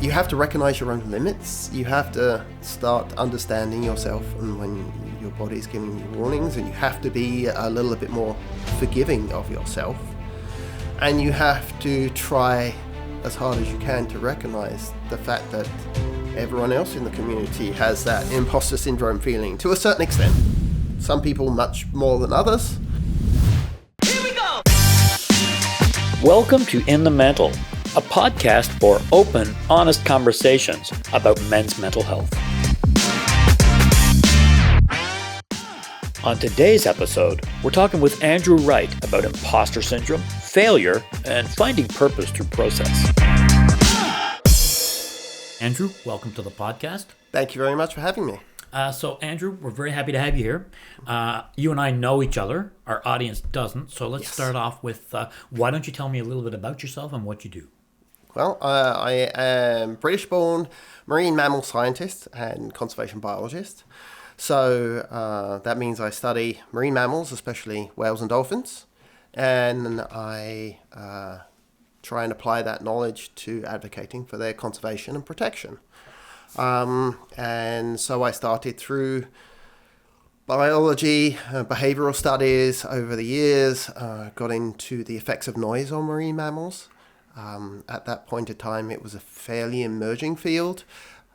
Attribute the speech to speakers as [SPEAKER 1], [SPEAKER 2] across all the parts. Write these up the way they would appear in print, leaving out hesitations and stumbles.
[SPEAKER 1] You have to recognize your own limits. You have to start understanding yourself and when your body is giving you warnings, and you have to be a little bit more forgiving of yourself. And you have to try as hard as you can to recognize the fact that everyone else in the community has that imposter syndrome feeling to a certain extent. Some people much more than others.
[SPEAKER 2] Here we go!
[SPEAKER 3] Welcome to In the Mental, a podcast for open, honest conversations about men's mental health. On today's episode, we're talking with Andrew Wright about imposter syndrome, failure, and finding purpose through process. Andrew, welcome to the podcast.
[SPEAKER 1] Thank you very much for having me.
[SPEAKER 3] So Andrew, we're very happy to have you here. You and I know each other. Our audience doesn't. So let's start off with, why don't you tell me a little bit about yourself and what you do?
[SPEAKER 1] Well, I am British-born marine mammal scientist and conservation biologist. So that means I study marine mammals, especially whales and dolphins, and I try and apply that knowledge to advocating for their conservation and protection. And so I started through biology, behavioral studies over the years, got into the effects of noise on marine mammals. At that point in time, it was a fairly emerging field,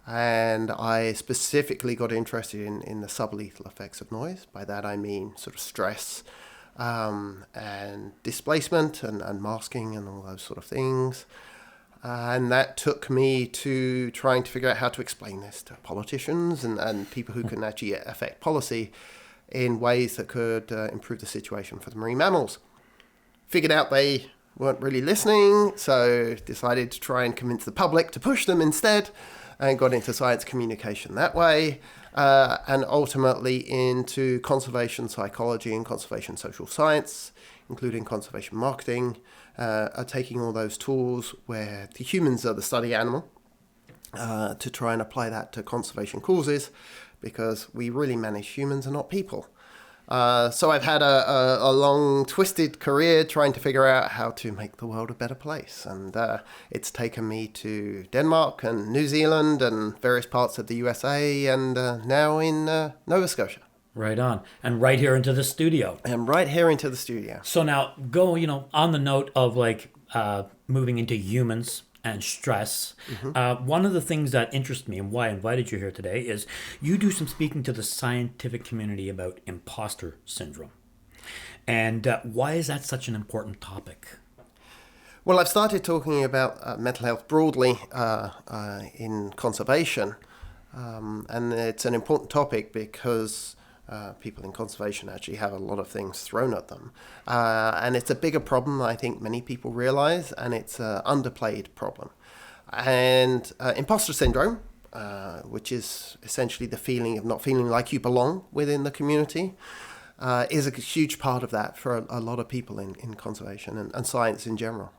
[SPEAKER 1] and I specifically got interested in the sublethal effects of noise. By that I mean sort of stress and displacement and masking and all those sort of things. And that took me to trying to figure out how to explain this to politicians and people who can actually affect policy in ways that could improve the situation for the marine mammals. Figured out they weren't really listening, so decided to try and convince the public to push them instead, and got into science communication that way, and ultimately into conservation psychology and conservation social science, including conservation marketing, taking all those tools where the humans are the study animal, to try and apply that to conservation causes, because we really manage humans and not people. So I've had a long, twisted career trying to figure out how to make the world a better place. And it's taken me to Denmark and New Zealand and various parts of the USA and now in Nova Scotia.
[SPEAKER 3] Right on. And right here into the studio.
[SPEAKER 1] And right here into the studio.
[SPEAKER 3] So now go, on the note of moving into humans and stress. Mm-hmm. One of the things that interests me and why I invited you here today is you do some speaking to the scientific community about imposter syndrome. And why is that such an important topic?
[SPEAKER 1] Well, I've started talking about mental health broadly in conservation. And it's an important topic because people in conservation actually have a lot of things thrown at them. And it's a bigger problem I think many people realize, and it's an underplayed problem. And imposter syndrome, which is essentially the feeling of not feeling like you belong within the community, is a huge part of that for a lot of people in conservation and science in general.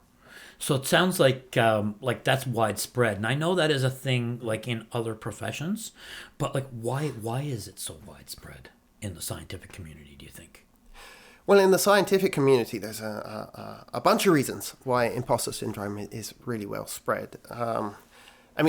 [SPEAKER 3] So it sounds like that's widespread, and I know that is a thing like in other professions, but why is it so widespread in the scientific community, do you think?
[SPEAKER 1] Well, in the scientific community, there's a bunch of reasons why imposter syndrome is really well spread.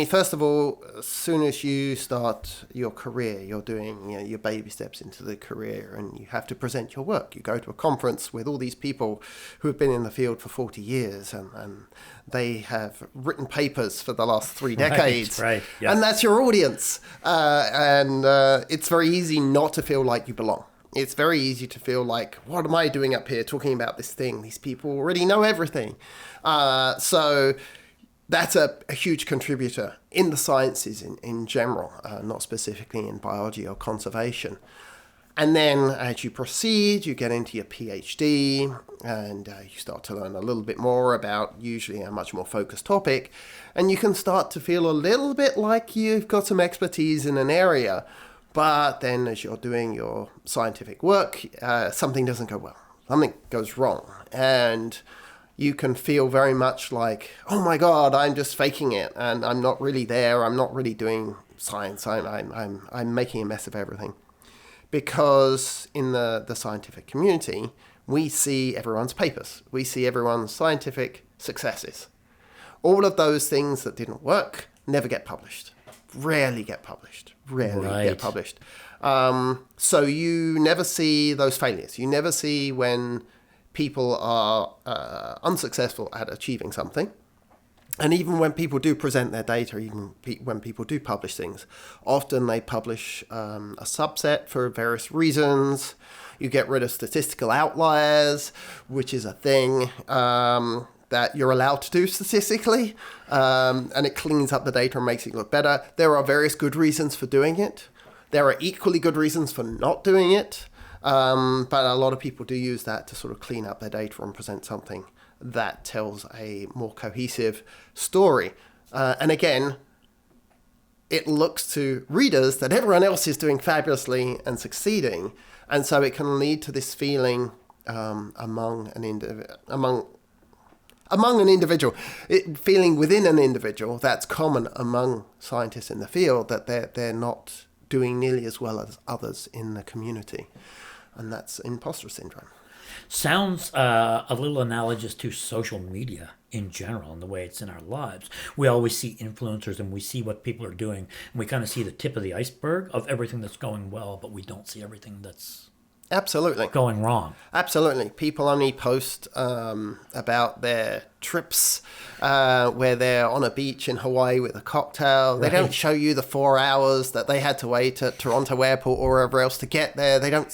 [SPEAKER 1] First of all, as soon as you start your career, you're doing your baby steps into the career, and you have to present your work. You go to a conference with all these people who have been in the field for 40 years, and they have written papers for the last 3 decades.
[SPEAKER 3] Right, yeah.
[SPEAKER 1] And that's your audience. And it's very easy not to feel like you belong. It's very easy to feel like, what am I doing up here talking about this thing? These people already know everything. So that's a huge contributor in the sciences in general, not specifically in biology or conservation. And then as you proceed, you get into your PhD and you start to learn a little bit more about usually a much more focused topic. And you can start to feel a little bit like you've got some expertise in an area. But then as you're doing your scientific work, something doesn't go well. Something goes wrong. And you can feel very much like, oh my God, I'm just faking it. And I'm not really there. I'm not really doing science. I'm making a mess of everything. Because in the scientific community, we see everyone's papers. We see everyone's scientific successes. All of those things that didn't work never get published. Rarely get published. Rarely
[SPEAKER 3] Right.
[SPEAKER 1] get published. So you never see those failures. You never see when people are unsuccessful at achieving something. And even when people do present their data, even when people do publish things, often they publish a subset for various reasons. You get rid of statistical outliers, which is a thing that you're allowed to do statistically, and it cleans up the data and makes it look better. There are various good reasons for doing it. There are equally good reasons for not doing it, but a lot of people do use that to sort of clean up their data and present something that tells a more cohesive story. And again, it looks to readers that everyone else is doing fabulously and succeeding, and so it can lead to this feeling among an individual, feeling within an individual that's common among scientists in the field, that they're not doing nearly as well as others in the community, and that's imposter syndrome.
[SPEAKER 3] Sounds a little analogous to social media in general and the way it's in our lives. We always see influencers and we see what people are doing, and we kind of see the tip of the iceberg of everything that's going well, but we don't see everything that's
[SPEAKER 1] Absolutely.
[SPEAKER 3] going wrong.
[SPEAKER 1] Absolutely. People only post about their trips where they're on a beach in Hawaii with a cocktail. They don't show you the 4 hours that they had to wait at Toronto Airport or wherever else to get there. They don't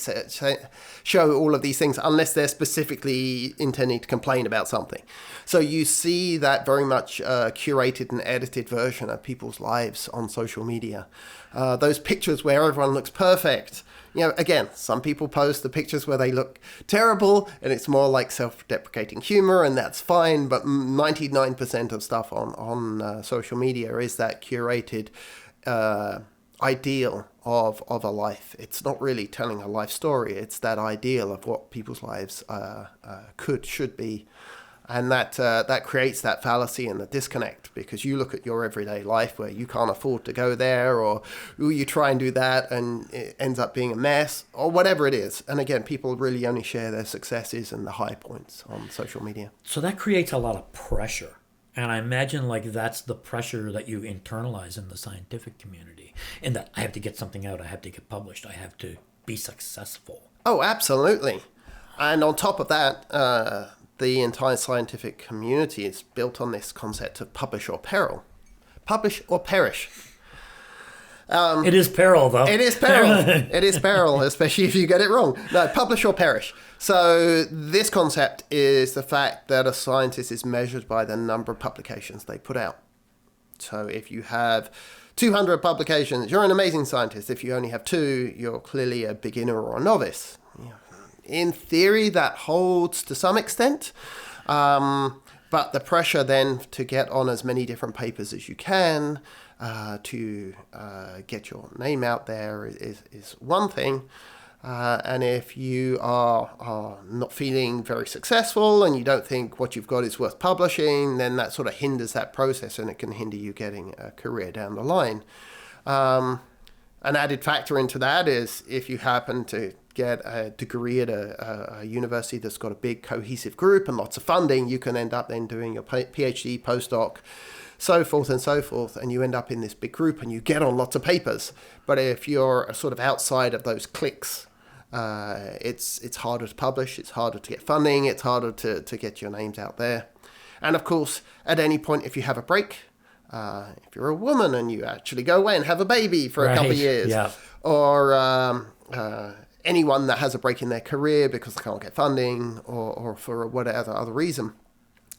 [SPEAKER 1] show all of these things unless they're specifically intending to complain about something. So you see that very much curated and edited version of people's lives on social media. Those pictures where everyone looks perfect. You know, again, some people post the pictures where they look terrible and it's more like self-deprecating humor, and that's fine. But 99% of stuff on social media is that curated ideal of a life. It's not really telling a life story. It's that ideal of what people's lives should be. And that creates that fallacy and the disconnect, because you look at your everyday life where you can't afford to go there, or you try and do that and it ends up being a mess, or whatever it is. And again, people really only share their successes and the high points on social media.
[SPEAKER 3] So that creates a lot of pressure. And I imagine like that's the pressure that you internalize in the scientific community, in that I have to get something out, I have to get published, I have to be successful.
[SPEAKER 1] Oh, absolutely. And on top of that, the entire scientific community is built on this concept of publish or peril. Publish or perish.
[SPEAKER 3] It is peril, though.
[SPEAKER 1] It is peril. It is peril, especially if you get it wrong. No, publish or perish. So this concept is the fact that a scientist is measured by the number of publications they put out. So if you have 200 publications, you're an amazing scientist. If you only have 2, you're clearly a beginner or a novice. In theory, that holds to some extent, but the pressure then to get on as many different papers as you can, to get your name out there is one thing. And if you are not feeling very successful and you don't think what you've got is worth publishing, then that sort of hinders that process, and it can hinder you getting a career down the line. An added factor into that is if you happen to get a degree at a university that's got a big cohesive group and lots of funding, you can end up then doing your PhD, postdoc, so forth and so forth, and you end up in this big group and you get on lots of papers. But if you're sort of outside of those cliques, it's harder to publish, it's harder to get funding, it's harder to get your names out there. And of course, at any point, if you have a break, if you're a woman and you actually go away and have a baby for a couple of years, or anyone that has a break in their career because they can't get funding or for whatever other reason,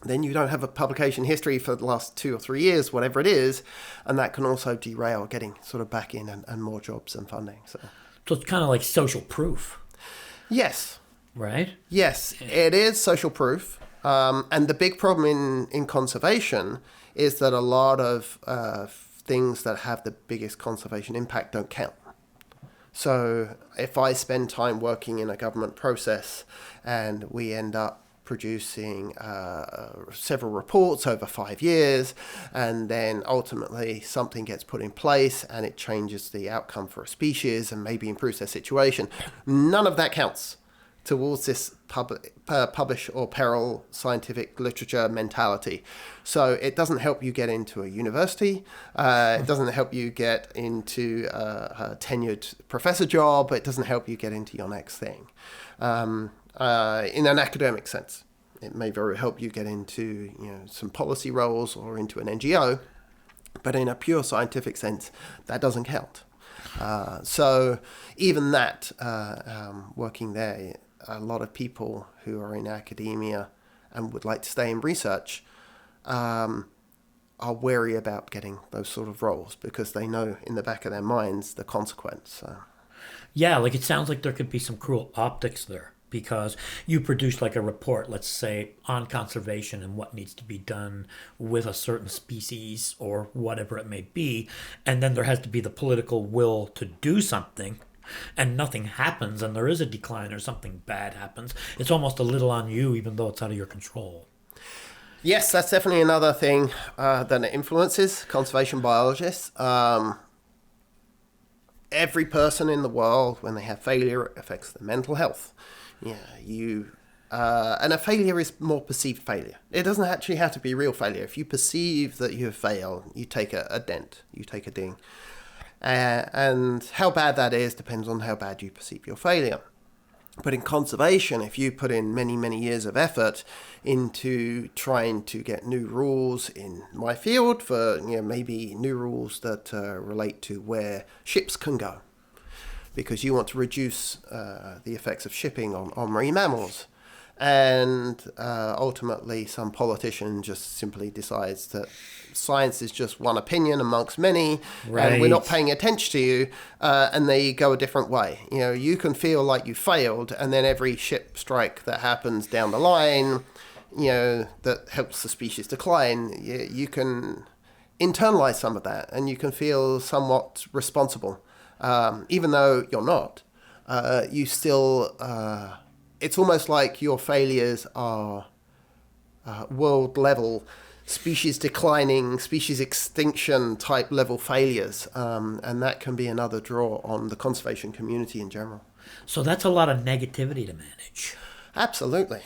[SPEAKER 1] then you don't have a publication history for the last 2 or 3 years, whatever it is, and that can also derail getting sort of back in and more jobs and funding. So
[SPEAKER 3] it's kind of like social proof.
[SPEAKER 1] Yes.
[SPEAKER 3] Right?
[SPEAKER 1] Yes, it is social proof. And the big problem in conservation is that a lot of things that have the biggest conservation impact don't count. So if I spend time working in a government process and we end up producing several reports over 5 years, and then ultimately something gets put in place and it changes the outcome for a species and maybe improves their situation, none of that counts towards this publish or peril scientific literature mentality. So it doesn't help you get into a university. It doesn't help you get into a tenured professor job. It doesn't help you get into your next thing. In an academic sense, it may very well help you get into some policy roles or into an NGO. But in a pure scientific sense, that doesn't count. So even that, working there, a lot of people who are in academia and would like to stay in research are wary about getting those sort of roles because they know in the back of their minds the consequence. So.
[SPEAKER 3] Yeah, like it sounds like there could be some cruel optics there. Because you produce like a report, let's say, on conservation and what needs to be done with a certain species or whatever it may be, and then there has to be the political will to do something, and nothing happens, and there is a decline or something bad happens. It's almost a little on you, even though it's out of your control.
[SPEAKER 1] Yes, that's definitely another thing that influences conservation biologists. Every person in the world, when they have failure, it affects their mental health. And a failure is more perceived failure. It doesn't actually have to be real failure. If you perceive that you have failed, you take a dent, you take a ding. And how bad that is depends on how bad you perceive your failure. But in conservation, if you put in many, many years of effort into trying to get new rules in my field for maybe new rules that relate to where ships can go, because you want to reduce the effects of shipping on marine mammals. And ultimately, some politician just simply decides that science is just one opinion amongst many, right, and we're not paying attention to you, and they go a different way. You can feel like you failed, and then every ship strike that happens down the line, that helps the species decline, you can internalize some of that, and you can feel somewhat responsible. Even though you're not, you still, it's almost like your failures are world level, species declining, species extinction type level failures. And that can be another draw on the conservation community in general.
[SPEAKER 3] So that's a lot of negativity to manage.
[SPEAKER 1] Absolutely.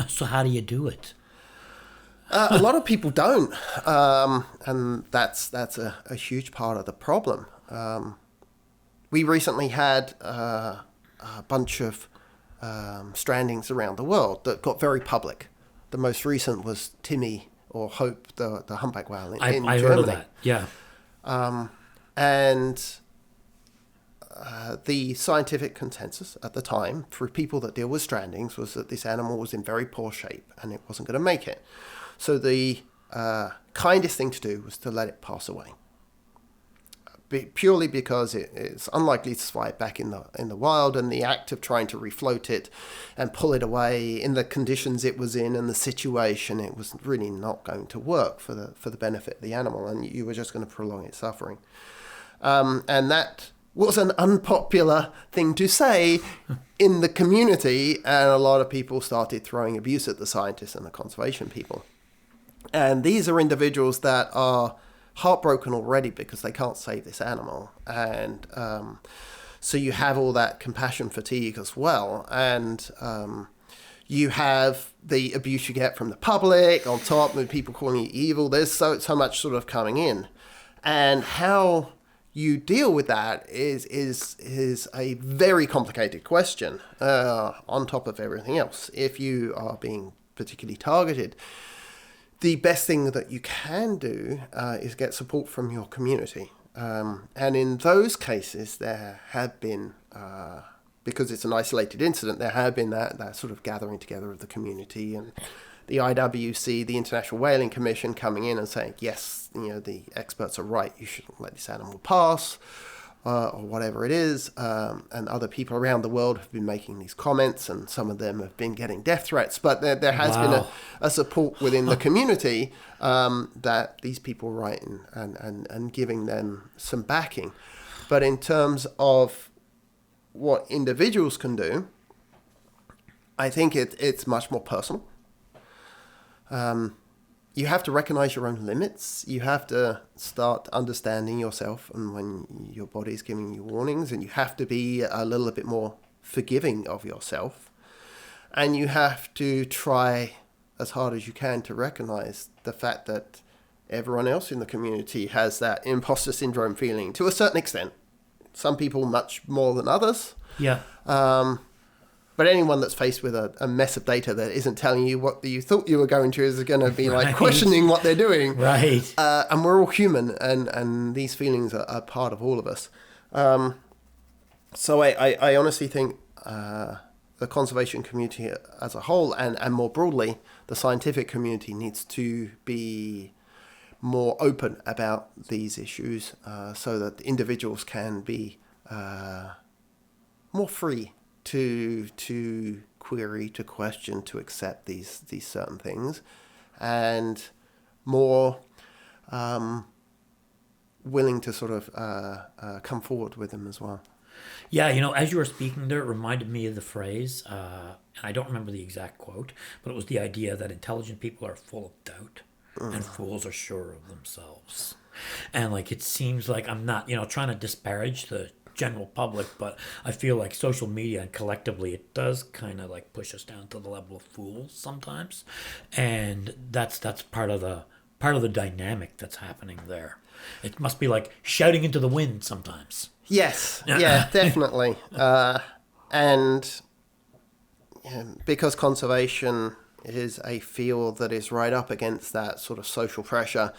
[SPEAKER 3] So how do you do it?
[SPEAKER 1] A lot of people don't. And that's a huge part of the problem. We recently had a bunch of strandings around the world that got very public. The most recent was Timmy, or Hope, the humpback whale in Germany.
[SPEAKER 3] I heard of that, yeah.
[SPEAKER 1] And the scientific consensus at the time for people that deal with strandings was that this animal was in very poor shape and it wasn't going to make it. So the kindest thing to do was to let it pass away. Purely because it's unlikely to survive back in the wild, and the act of trying to refloat it and pull it away in the conditions it was in and the situation, it was really not going to work for the benefit of the animal, and you were just going to prolong its suffering. And that was an unpopular thing to say in the community, and a lot of people started throwing abuse at the scientists and the conservation people. And these are individuals that are heartbroken already because they can't save this animal, and so you have all that compassion fatigue as well, and you have the abuse you get from the public on top with people calling you evil. There's so much sort of coming in, and how you deal with that is a very complicated question on top of everything else. If you are being particularly targeted, the best thing that you can do is get support from your community. And in those cases, there have been, because it's an isolated incident, there have been that sort of gathering together of the community, and the IWC, the International Whaling Commission, coming in and saying, yes, the experts are right, you shouldn't let this animal pass, or whatever it is. And other people around the world have been making these comments, and some of them have been getting death threats. But there has been a support within the community that these people are right and giving them some backing. But in terms of what individuals can do, I think it's much more personal. You have to recognize your own limits. You have to start understanding yourself and when your body's giving you warnings, and you have to be a little bit more forgiving of yourself. And you have to try as hard as you can to recognize the fact that everyone else in the community has that imposter syndrome feeling to a certain extent. Some people much more than others.
[SPEAKER 3] Yeah.
[SPEAKER 1] But anyone that's faced with a mess of data that isn't telling you what you thought you were going to is going to be like questioning what they're doing.
[SPEAKER 3] Right.
[SPEAKER 1] And we're all human, and these feelings are part of all of us. So I honestly think the conservation community as a whole, and more broadly, the scientific community needs to be more open about these issues so that individuals can be more free to query, to question, to accept these certain things, and more willing to sort of come forward with them as well.
[SPEAKER 3] Yeah, as you were speaking there, it reminded me of the phrase, and I don't remember the exact quote, but it was the idea that intelligent people are full of doubt and fools are sure of themselves. And it seems like I'm not, trying to disparage the general public, but I feel like social media and collectively it does kind of push us down to the level of fools sometimes, and that's part of the dynamic that's happening there. It must be like shouting into the wind sometimes.
[SPEAKER 1] Yes, yeah, definitely. And because conservation is a field that is right up against that sort of social pressure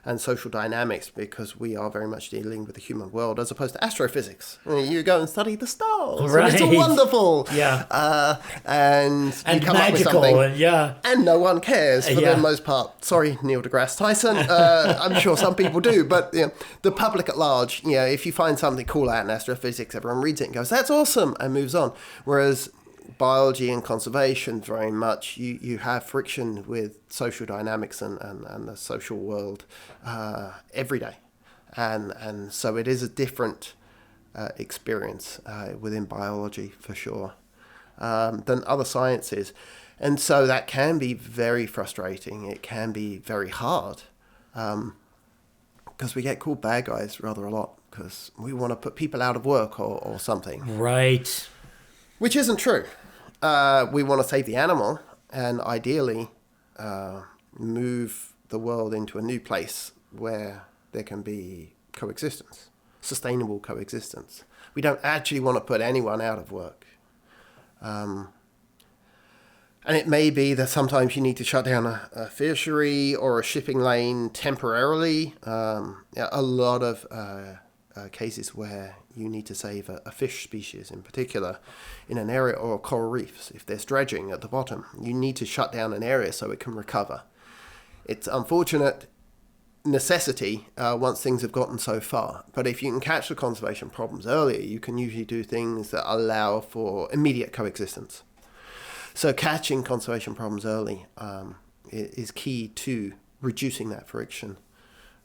[SPEAKER 1] and social dynamics, because we are very much dealing with the human world as opposed to astrophysics. You go and study the stars,
[SPEAKER 3] right.
[SPEAKER 1] And it's all wonderful.
[SPEAKER 3] Yeah.
[SPEAKER 1] And you come
[SPEAKER 3] magical,
[SPEAKER 1] up with something,
[SPEAKER 3] and
[SPEAKER 1] no one cares for the most part. Sorry, Neil deGrasse Tyson. I'm sure some people do, but the public at large, if you find something cool out in astrophysics, everyone reads it and goes, "That's awesome," and moves on. Whereas biology and conservation, very much you have friction with social dynamics and the social world every day, and so it is a different experience within biology for sure than other sciences, and so that can be very frustrating. It can be very hard because we get called bad guys rather a lot because we want to put people out of work or something.
[SPEAKER 3] Right.
[SPEAKER 1] Which isn't true. We want to save the animal and ideally move the world into a new place where there can be coexistence, sustainable coexistence. We don't actually want to put anyone out of work. And it may be that sometimes you need to shut down a fishery or a shipping lane temporarily. A lot of cases where you need to save a fish species in particular in an area, or coral reefs. If there's dredging at the bottom, you need to shut down an area so it can recover. It's unfortunate necessity once things have gotten so far, but if you can catch the conservation problems earlier, you can usually do things that allow for immediate coexistence. So catching conservation problems early is key to reducing that friction.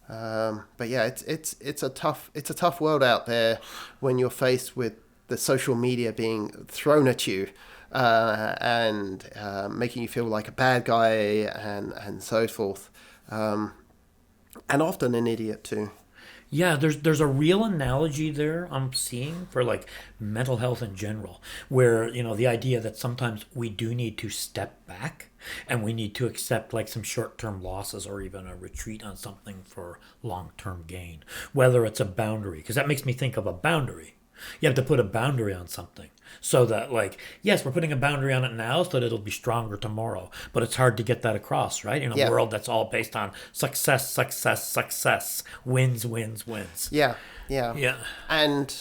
[SPEAKER 1] But yeah, it's a tough world out there when you're faced with the social media being thrown at you and making you feel like a bad guy and so forth, and often an idiot too.
[SPEAKER 3] Yeah, there's a real analogy there I'm seeing for mental health in general, where the idea that sometimes we do need to step back and we need to accept some short-term losses or even a retreat on something for long-term gain, whether it's a boundary, because that makes me think of a boundary. You have to put a boundary on something so that yes, we're putting a boundary on it now so that it'll be stronger tomorrow, but it's hard to get that across, right? In a world that's all based on success, wins.
[SPEAKER 1] Yeah. And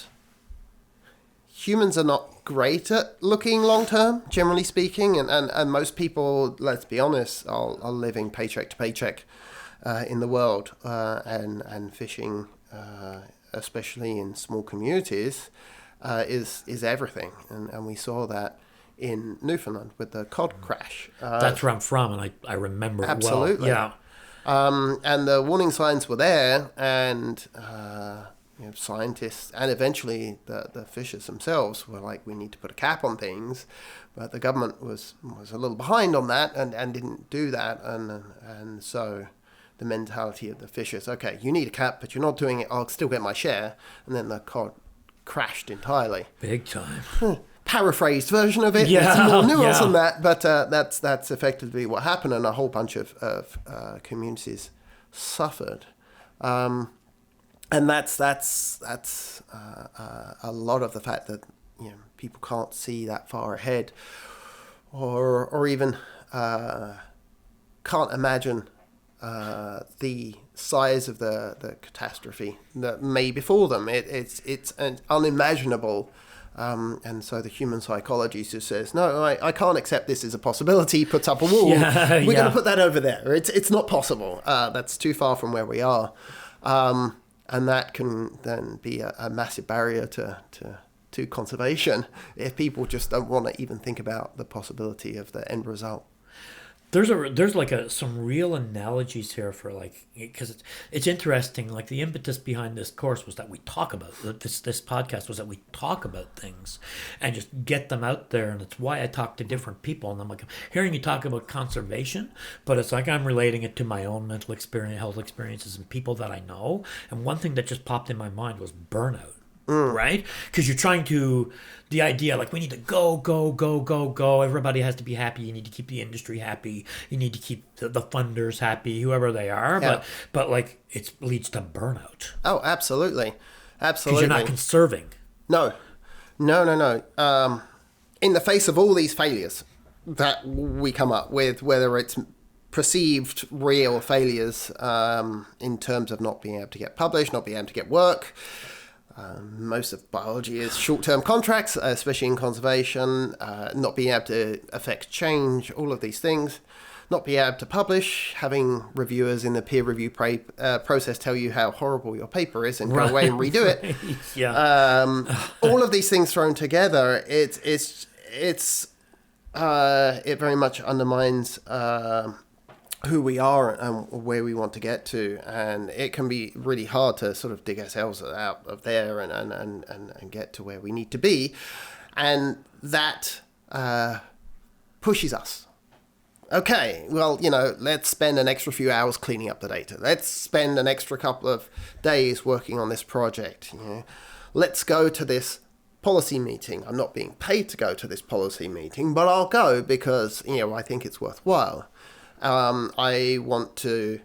[SPEAKER 1] humans are not great at looking long term, generally speaking, and most people, let's be honest, are living paycheck to paycheck in the world, and fishing, especially in small communities, is everything, and we saw that in Newfoundland with the cod crash.
[SPEAKER 3] That's where I'm from, and I remember
[SPEAKER 1] absolutely.
[SPEAKER 3] It well. Yeah.
[SPEAKER 1] And the warning signs were there, and scientists and eventually the fishers themselves were like, we need to put a cap on things, but the government was a little behind on that and didn't do that, and so the mentality of the fishers, okay, you need a cap, but you're not doing it, I'll still get my share, and then the cod crashed entirely.
[SPEAKER 3] Big time.
[SPEAKER 1] paraphrased version of it.
[SPEAKER 3] Yeah,
[SPEAKER 1] There's more nuance
[SPEAKER 3] yeah.
[SPEAKER 1] on that, but that's effectively what happened, and a whole bunch of communities suffered. And that's a lot of the fact that people can't see that far ahead, or even can't imagine the size of the catastrophe that may befall them. It's unimaginable. And so the human psychology just says, no, I can't accept this as a possibility, puts up a wall.
[SPEAKER 3] Yeah,
[SPEAKER 1] We're
[SPEAKER 3] yeah.
[SPEAKER 1] going to put that over there. It's not possible. That's too far from where we are. And that can then be a massive barrier to conservation if people just don't want to even think about the possibility of the end result.
[SPEAKER 3] There's like some real analogies here for because it's interesting. Like the impetus behind this course was that we talk about this podcast was that we talk about things and just get them out there, and it's why I talk to different people. And I'm like hearing you talk about conservation, but it's like I'm relating it to my own mental experience, health experiences, and people that I know. And one thing that just popped in my mind was burnout. Right? Because you're trying to, the idea, like, we need to go. Everybody has to be happy. You need to keep the industry happy. You need to keep the funders happy, whoever they are.
[SPEAKER 1] Yeah.
[SPEAKER 3] But like, it leads to burnout.
[SPEAKER 1] Oh, absolutely.
[SPEAKER 3] Because you're not conserving.
[SPEAKER 1] No. In the face of all these failures that we come up with, whether it's perceived real failures in terms of not being able to get published, not being able to get work. Most of biology is short-term contracts, especially in conservation, not being able to affect change, all of these things, not being able to publish, having reviewers in the peer review process tell you how horrible your paper is and go away and redo it.
[SPEAKER 3] Yeah.
[SPEAKER 1] All of these things thrown together, it very much undermines who we are and where we want to get to, and it can be really hard to sort of dig ourselves out of there and get to where we need to be, and that pushes us. Okay, well, let's spend an extra few hours cleaning up the data. Let's spend an extra couple of days working on this project. Let's go to this policy meeting. I'm not being paid to go to this policy meeting, but I'll go because I think it's worthwhile. I want to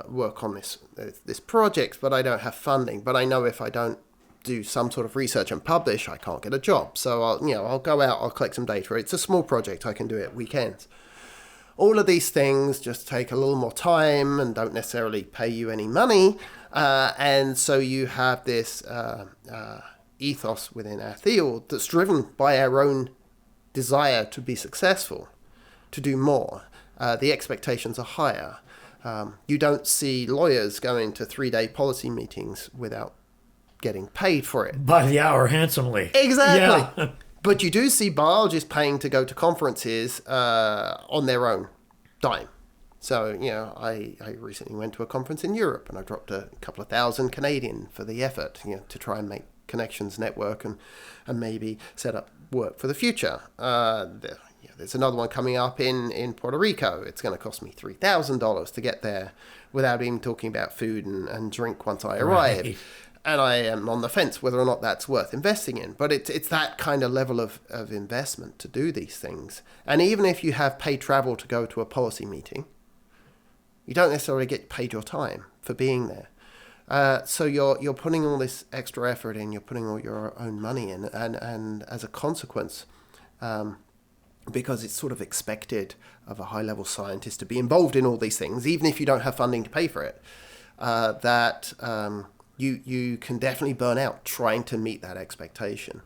[SPEAKER 1] work on this project, but I don't have funding. But I know if I don't do some sort of research and publish, I can't get a job. So I'll go out, I'll collect some data. It's a small project. I can do it at weekends. All of these things just take a little more time and don't necessarily pay you any money. And so you have this ethos within our field that's driven by our own desire to be successful, to do more. The expectations are higher. You don't see lawyers going to 3-day policy meetings without getting paid for it.
[SPEAKER 3] By the hour, handsomely.
[SPEAKER 1] Exactly.
[SPEAKER 3] Yeah.
[SPEAKER 1] But you do see biologists paying to go to conferences on their own dime. So, I recently went to a conference in Europe and I dropped a couple of thousand Canadian for the effort, to try and make connections, network, and maybe set up work for the future. There's another one coming up in Puerto Rico. It's going to cost me $3,000 to get there without even talking about food and drink once I arrive.
[SPEAKER 3] Right.
[SPEAKER 1] And I am on the fence whether or not that's worth investing in. But it's that kind of level of investment to do these things. And even if you have paid travel to go to a policy meeting, you don't necessarily get paid your time for being there. So you're putting all this extra effort in, you're putting all your own money in, and as a consequence, because it's sort of expected of a high-level scientist to be involved in all these things, even if you don't have funding to pay for it, you can definitely burn out trying to meet that expectation.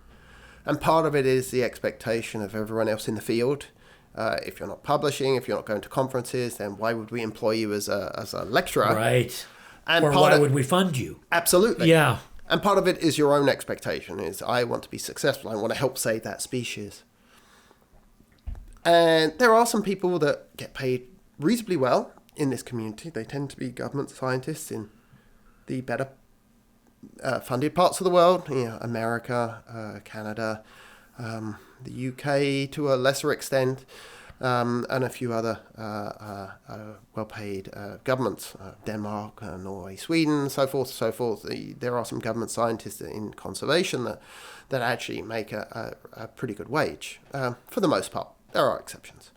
[SPEAKER 1] And part of it is the expectation of everyone else in the field. If you're not publishing, if you're not going to conferences, then why would we employ you as a lecturer?
[SPEAKER 3] Right.
[SPEAKER 1] And
[SPEAKER 3] or why would we fund you?
[SPEAKER 1] Absolutely.
[SPEAKER 3] Yeah.
[SPEAKER 1] And part of it is your own expectation, is I want to be successful. I want to help save that species. And there are some people that get paid reasonably well in this community. They tend to be government scientists in the better funded parts of the world, America, Canada, the UK to a lesser extent. and a few other well-paid governments, Denmark, Norway, Sweden, so forth, so forth. There are some government scientists in conservation that actually make a pretty good wage, for the most part. There are exceptions.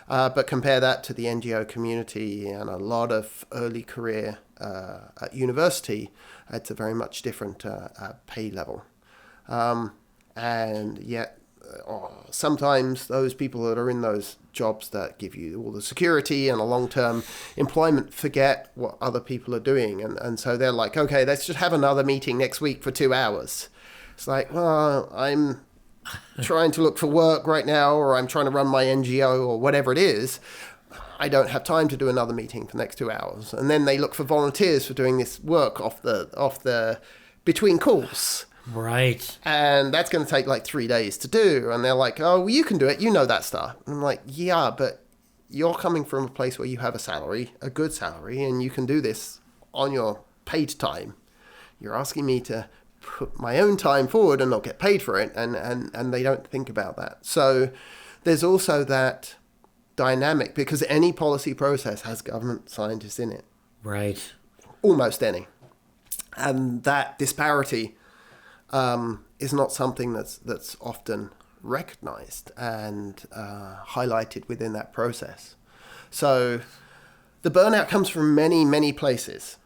[SPEAKER 1] But compare that to the NGO community and a lot of early career at university, it's a very much different pay level. And yet, sometimes those people that are in those jobs that give you all the security and a long-term employment forget what other people are doing. And so they're like, okay, let's just have another meeting next week for 2 hours. It's like, well, I'm trying to look for work right now, or I'm trying to run my NGO or whatever it is. I don't have time to do another meeting for the next 2 hours. And then they look for volunteers for doing this work off the between calls.
[SPEAKER 3] Right.
[SPEAKER 1] And that's going to take like 3 days to do. And they're like, oh, well, you can do it. You know that stuff. And I'm like, yeah, but you're coming from a place where you have a salary, a good salary, and you can do this on your paid time. You're asking me to put my own time forward and not get paid for it. And they don't think about that. So there's also that dynamic, because any policy process has government scientists in it.
[SPEAKER 3] Right.
[SPEAKER 1] Almost any. And that disparity is not something that's often recognized and highlighted within that process. So the burnout comes from many, many places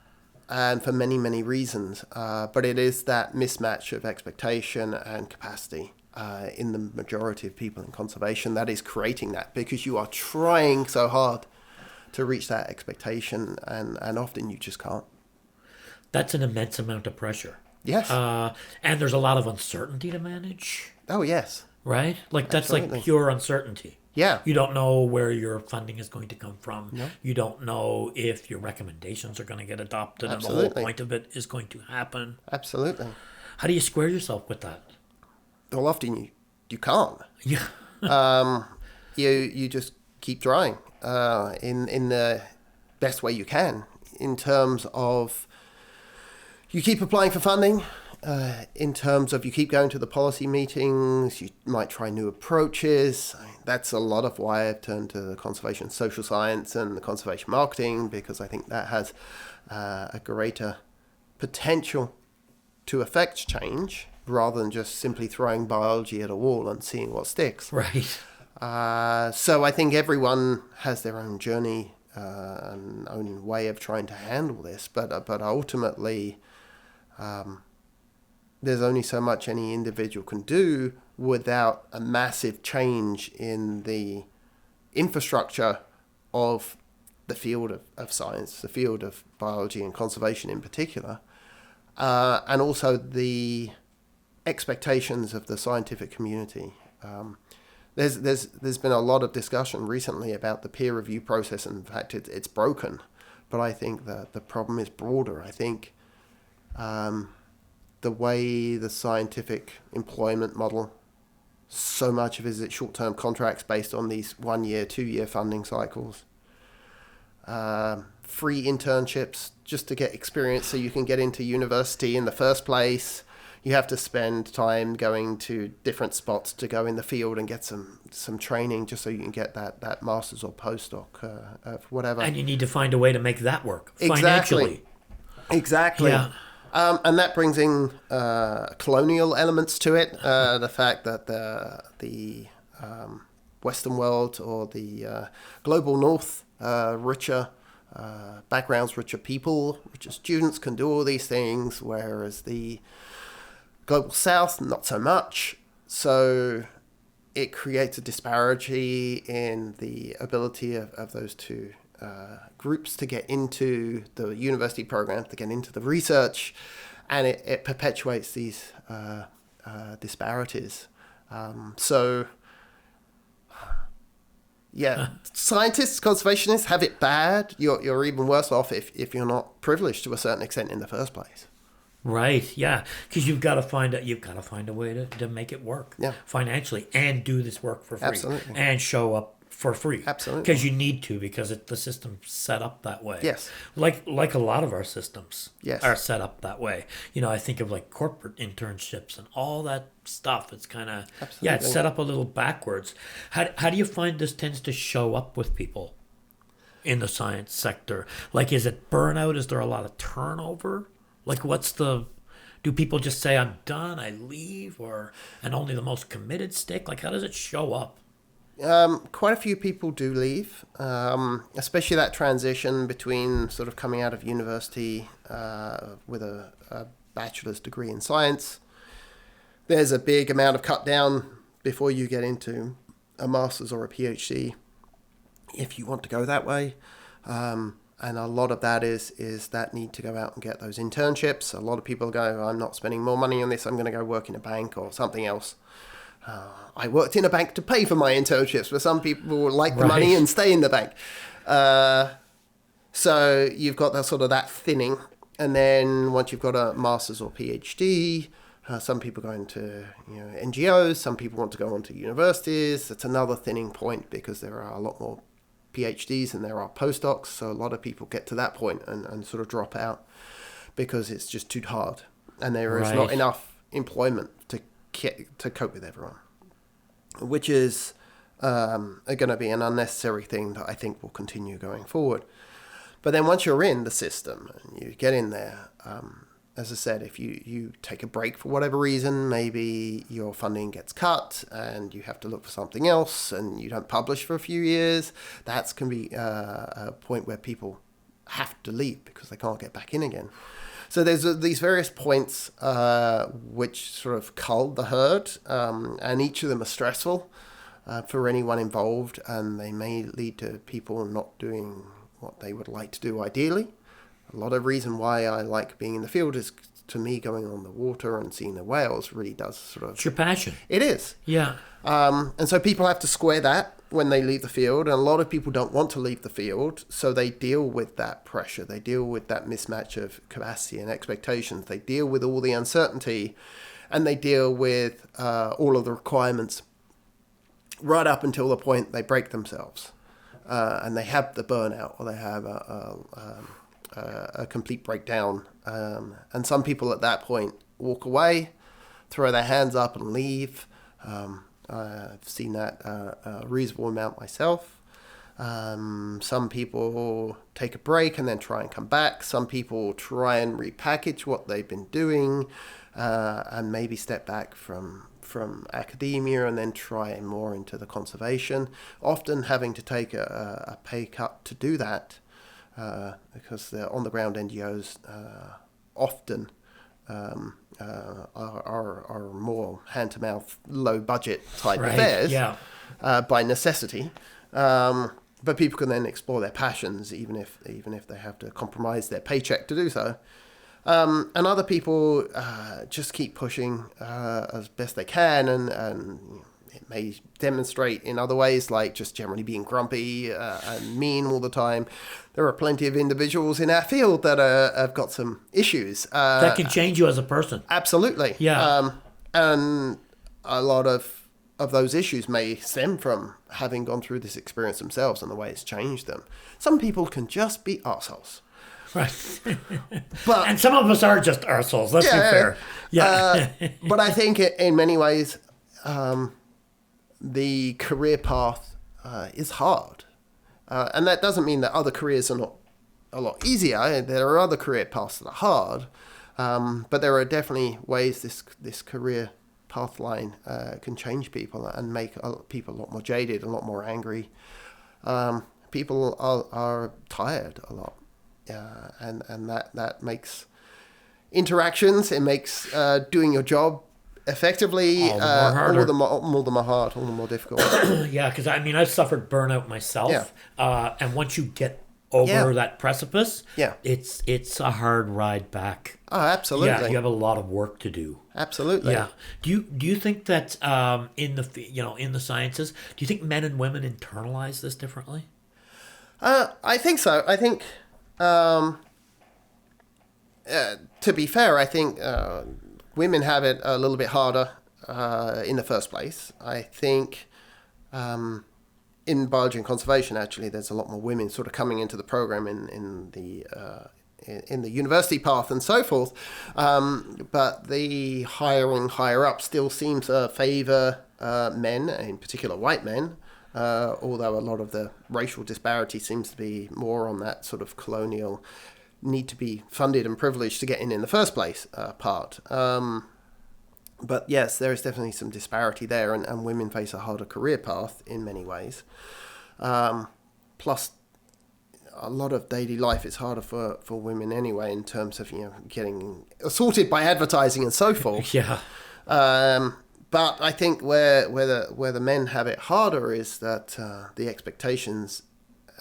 [SPEAKER 1] and for many, many reasons. But it is that mismatch of expectation and capacity in the majority of people in conservation that is creating that, because you are trying so hard to reach that expectation and often you just can't.
[SPEAKER 3] That's an immense amount of pressure.
[SPEAKER 1] Yes.
[SPEAKER 3] And there's a lot of uncertainty to manage.
[SPEAKER 1] Oh, yes.
[SPEAKER 3] Right? Like, that's
[SPEAKER 1] Absolutely.
[SPEAKER 3] like pure uncertainty.
[SPEAKER 1] Yeah.
[SPEAKER 3] You don't know where your funding is going to come from.
[SPEAKER 1] No.
[SPEAKER 3] You don't know if your recommendations are going to get adopted
[SPEAKER 1] Absolutely.
[SPEAKER 3] and the whole point of it is going to happen.
[SPEAKER 1] Absolutely.
[SPEAKER 3] How do you square yourself with that?
[SPEAKER 1] Well, often you can't.
[SPEAKER 3] Yeah.
[SPEAKER 1] You just keep trying in the best way you can, in terms of you keep applying for funding, in terms of you keep going to the policy meetings, you might try new approaches. That's a lot of why I've turned to the conservation social science and the conservation marketing, because I think that has a greater potential to affect change rather than just simply throwing biology at a wall and seeing what sticks.
[SPEAKER 3] Right.
[SPEAKER 1] So I think everyone has their own journey and own way of trying to handle this, but ultimately there's only so much any individual can do without a massive change in the infrastructure of the field of science, the field of biology and conservation in particular, and also the expectations of the scientific community. There's been a lot of discussion recently about the peer review process, and in fact it's broken, but I think that the problem is broader. I think the way the scientific employment model, so much of it is short-term contracts based on these 1 year, 2 year funding cycles, free internships just to get experience so you can get into university in the first place. You have to spend time going to different spots to go in the field and get some training just so you can get that master's or postdoc, whatever.
[SPEAKER 3] And you need to find a way to make that work
[SPEAKER 1] Exactly.
[SPEAKER 3] financially.
[SPEAKER 1] Exactly.
[SPEAKER 3] Yeah.
[SPEAKER 1] And that brings in colonial elements to it. The fact that the Western world or the global North, richer backgrounds, richer people, richer students can do all these things, whereas the global South, not so much. So it creates a disparity in the ability of those two groups to get into the university program, to get into the research, and it perpetuates these disparities. Scientists, conservationists have it bad. You're even worse off if you're not privileged to a certain extent in the first place.
[SPEAKER 3] Right, yeah, because you've got to find a way to make it work financially and do this work for free.
[SPEAKER 1] Absolutely.
[SPEAKER 3] And show up for free.
[SPEAKER 1] Absolutely.
[SPEAKER 3] Because you need to, because the system's set up that way.
[SPEAKER 1] Yes.
[SPEAKER 3] Like a lot of our systems
[SPEAKER 1] Yes.
[SPEAKER 3] are set up that way. I think of like corporate internships and all that stuff. It's kind of, it's set up a little backwards. How do you find this tends to show up with people in the science sector? Like, is it burnout? Is there a lot of turnover? Like, do people just say, I'm done, I leave, and only the most committed stick? Like, how does it show up?
[SPEAKER 1] Quite a few people do leave, especially that transition between sort of coming out of university with a bachelor's degree in science. There's a big amount of cut down before you get into a master's or a PhD, if you want to go that way. And a lot of that is that need to go out and get those internships. A lot of people go, I'm not spending more money on this, I'm going to go work in a bank or something else. I worked in a bank to pay for my internships, but some people like the money and stay in the bank. So you've got that thinning. And then once you've got a master's or PhD, some people go into NGOs, some people want to go on to universities. It's another thinning point because there are a lot more PhDs than there are postdocs. So a lot of people get to that point and sort of drop out because it's just too hard. And there is not enough employment to cope with everyone, which is going to be an unnecessary thing that I think will continue going forward. But then once you're in the system and you get in there, as I said, if you take a break for whatever reason, maybe your funding gets cut and you have to look for something else and you don't publish for a few years, that can be a point where people have to leave because they can't get back in again. So there's these various points which sort of cull the herd, and each of them are stressful for anyone involved, and they may lead to people not doing what they would like to do ideally. A lot of reason why I like being in the field is, to me, going on the water and seeing the whales really does sort of...
[SPEAKER 3] It's your passion.
[SPEAKER 1] It is.
[SPEAKER 3] Yeah.
[SPEAKER 1] And so people have to square that when they leave the field, and a lot of people don't want to leave the field, so they deal with that pressure. They deal with that mismatch of capacity and expectations. They deal with all the uncertainty, and they deal with all of the requirements right up until the point they break themselves, and they have the burnout, or they have a complete breakdown. And some people at that point walk away, throw their hands up and leave. I've seen that a reasonable amount myself. Some people take a break and then try and come back. Some people try and repackage what they've been doing and maybe step back from academia and then try more into the conservation, often having to take a pay cut to do that because the on-the-ground NGOs often are more hand-to-mouth, low-budget type affairs by necessity. But people can then explore their passions, even if they have to compromise their paycheck to do so. And other people just keep pushing as best they can, and it may demonstrate in other ways, like just generally being grumpy and mean all the time. There are plenty of individuals in our field that have got some issues.
[SPEAKER 3] That can change you as a person.
[SPEAKER 1] Absolutely.
[SPEAKER 3] Yeah.
[SPEAKER 1] And a lot of those issues may stem from having gone through this experience themselves and the way it's changed them. Some people can just be arseholes.
[SPEAKER 3] Right.
[SPEAKER 1] But,
[SPEAKER 3] and some of us are just arseholes, let's be fair. Yeah.
[SPEAKER 1] But I think in many ways, the career path is hard. And that doesn't mean that other careers are not a lot easier. There are other career paths that are hard. But there are definitely ways this career path line can change people and make people a lot more jaded, a lot more angry. People are tired a lot. And that makes interactions, it makes doing your job effectively all the more difficult.
[SPEAKER 3] Yeah, because I mean, I've suffered burnout myself. Yeah. And once you get over that precipice, it's a hard ride back.
[SPEAKER 1] Oh, absolutely.
[SPEAKER 3] Yeah, you have a lot of work to do.
[SPEAKER 1] Absolutely.
[SPEAKER 3] Yeah. Do you think that in the sciences, do you think men and women internalize this differently?
[SPEAKER 1] I think so. I think to be fair, I think women have it a little bit harder in the first place. I think in biology and conservation, actually, there's a lot more women sort of coming into the program in the university path and so forth. But the hiring higher up still seems to favour men, in particular white men, although a lot of the racial disparity seems to be more on that sort of colonial need to be funded and privileged to get in the first place part. But yes, there is definitely some disparity there, and women face a harder career path in many ways. Plus, a lot of daily life is harder for women anyway, in terms of, getting assaulted by advertising and so forth.
[SPEAKER 3] Yeah.
[SPEAKER 1] But I think where the men have it harder is that the expectations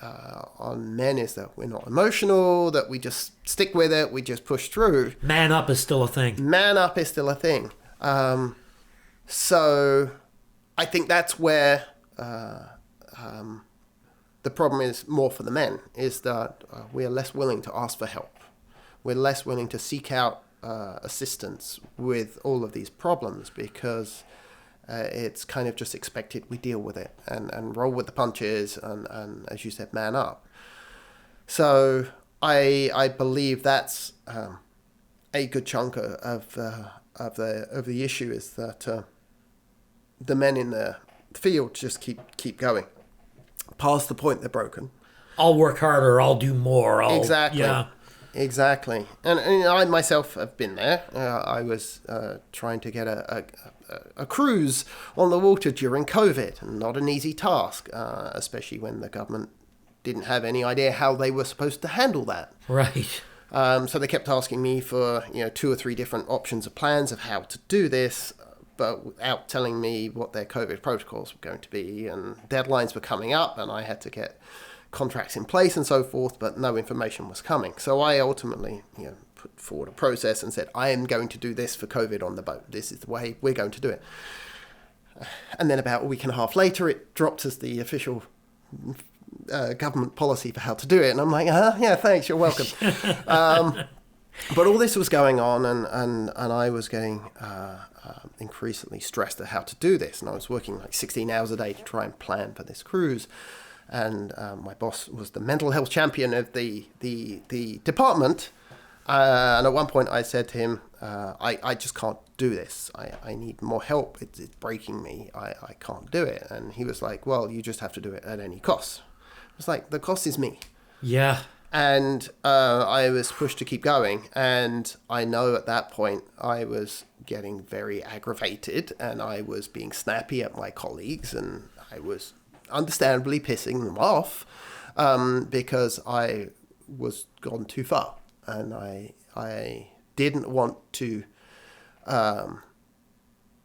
[SPEAKER 1] on men is that we're not emotional, that we just stick with it, we just push through.
[SPEAKER 3] Man up is still a thing.
[SPEAKER 1] Man up is still a thing. So I think that's where the problem is more for the men, is that we are less willing to ask for help. We're less willing to seek out assistance with all of these problems, because it's kind of just expected we deal with it and roll with the punches and as you said, man up. So I believe that's a good chunk of the issue, is that the men in the field just keep going past the point they're broken.
[SPEAKER 3] I'll work harder. I'll do more.
[SPEAKER 1] Exactly.
[SPEAKER 3] Yeah.
[SPEAKER 1] Exactly. And I myself have been there. I was trying to get a cruise on the water during COVID, and not an easy task, especially when the government didn't have any idea how they were supposed to handle that.
[SPEAKER 3] Right.
[SPEAKER 1] So they kept asking me for 2 or 3 different options of plans of how to do this, but without telling me what their COVID protocols were going to be, and deadlines were coming up, and I had to get contracts in place and so forth, but no information was coming. So I ultimately put forward a process and said, I am going to do this for COVID on the boat. This is the way we're going to do it. And then about a week and a half later, it dropped as the official government policy for how to do it. And I'm like, yeah, thanks, you're welcome. But all this was going on, and I was getting increasingly stressed at how to do this. And I was working like 16 hours a day to try and plan for this cruise. And my boss was the mental health champion of the department. And at one point I said to him, I just can't do this. I need more help. It's breaking me. I can't do it. And he was like, well, you just have to do it at any cost. I was like, the cost is me.
[SPEAKER 3] Yeah.
[SPEAKER 1] And I was pushed to keep going. And I know at that point I was getting very aggravated, and I was being snappy at my colleagues, and I was understandably pissing them off because I was gone too far, and I didn't want to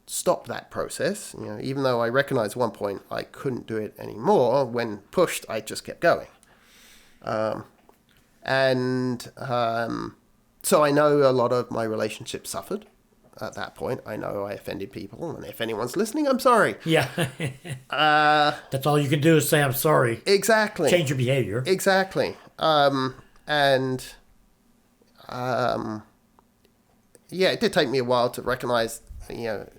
[SPEAKER 1] stop that process. Even though I recognized at one point I couldn't do it anymore, when pushed I just kept going. So I know a lot of my relationships suffered at that point. I know I offended people, and if anyone's listening, I'm sorry.
[SPEAKER 3] Yeah. That's all you can do is say, I'm sorry.
[SPEAKER 1] Exactly.
[SPEAKER 3] Change your behavior.
[SPEAKER 1] Exactly. Yeah, it did take me a while to recognize,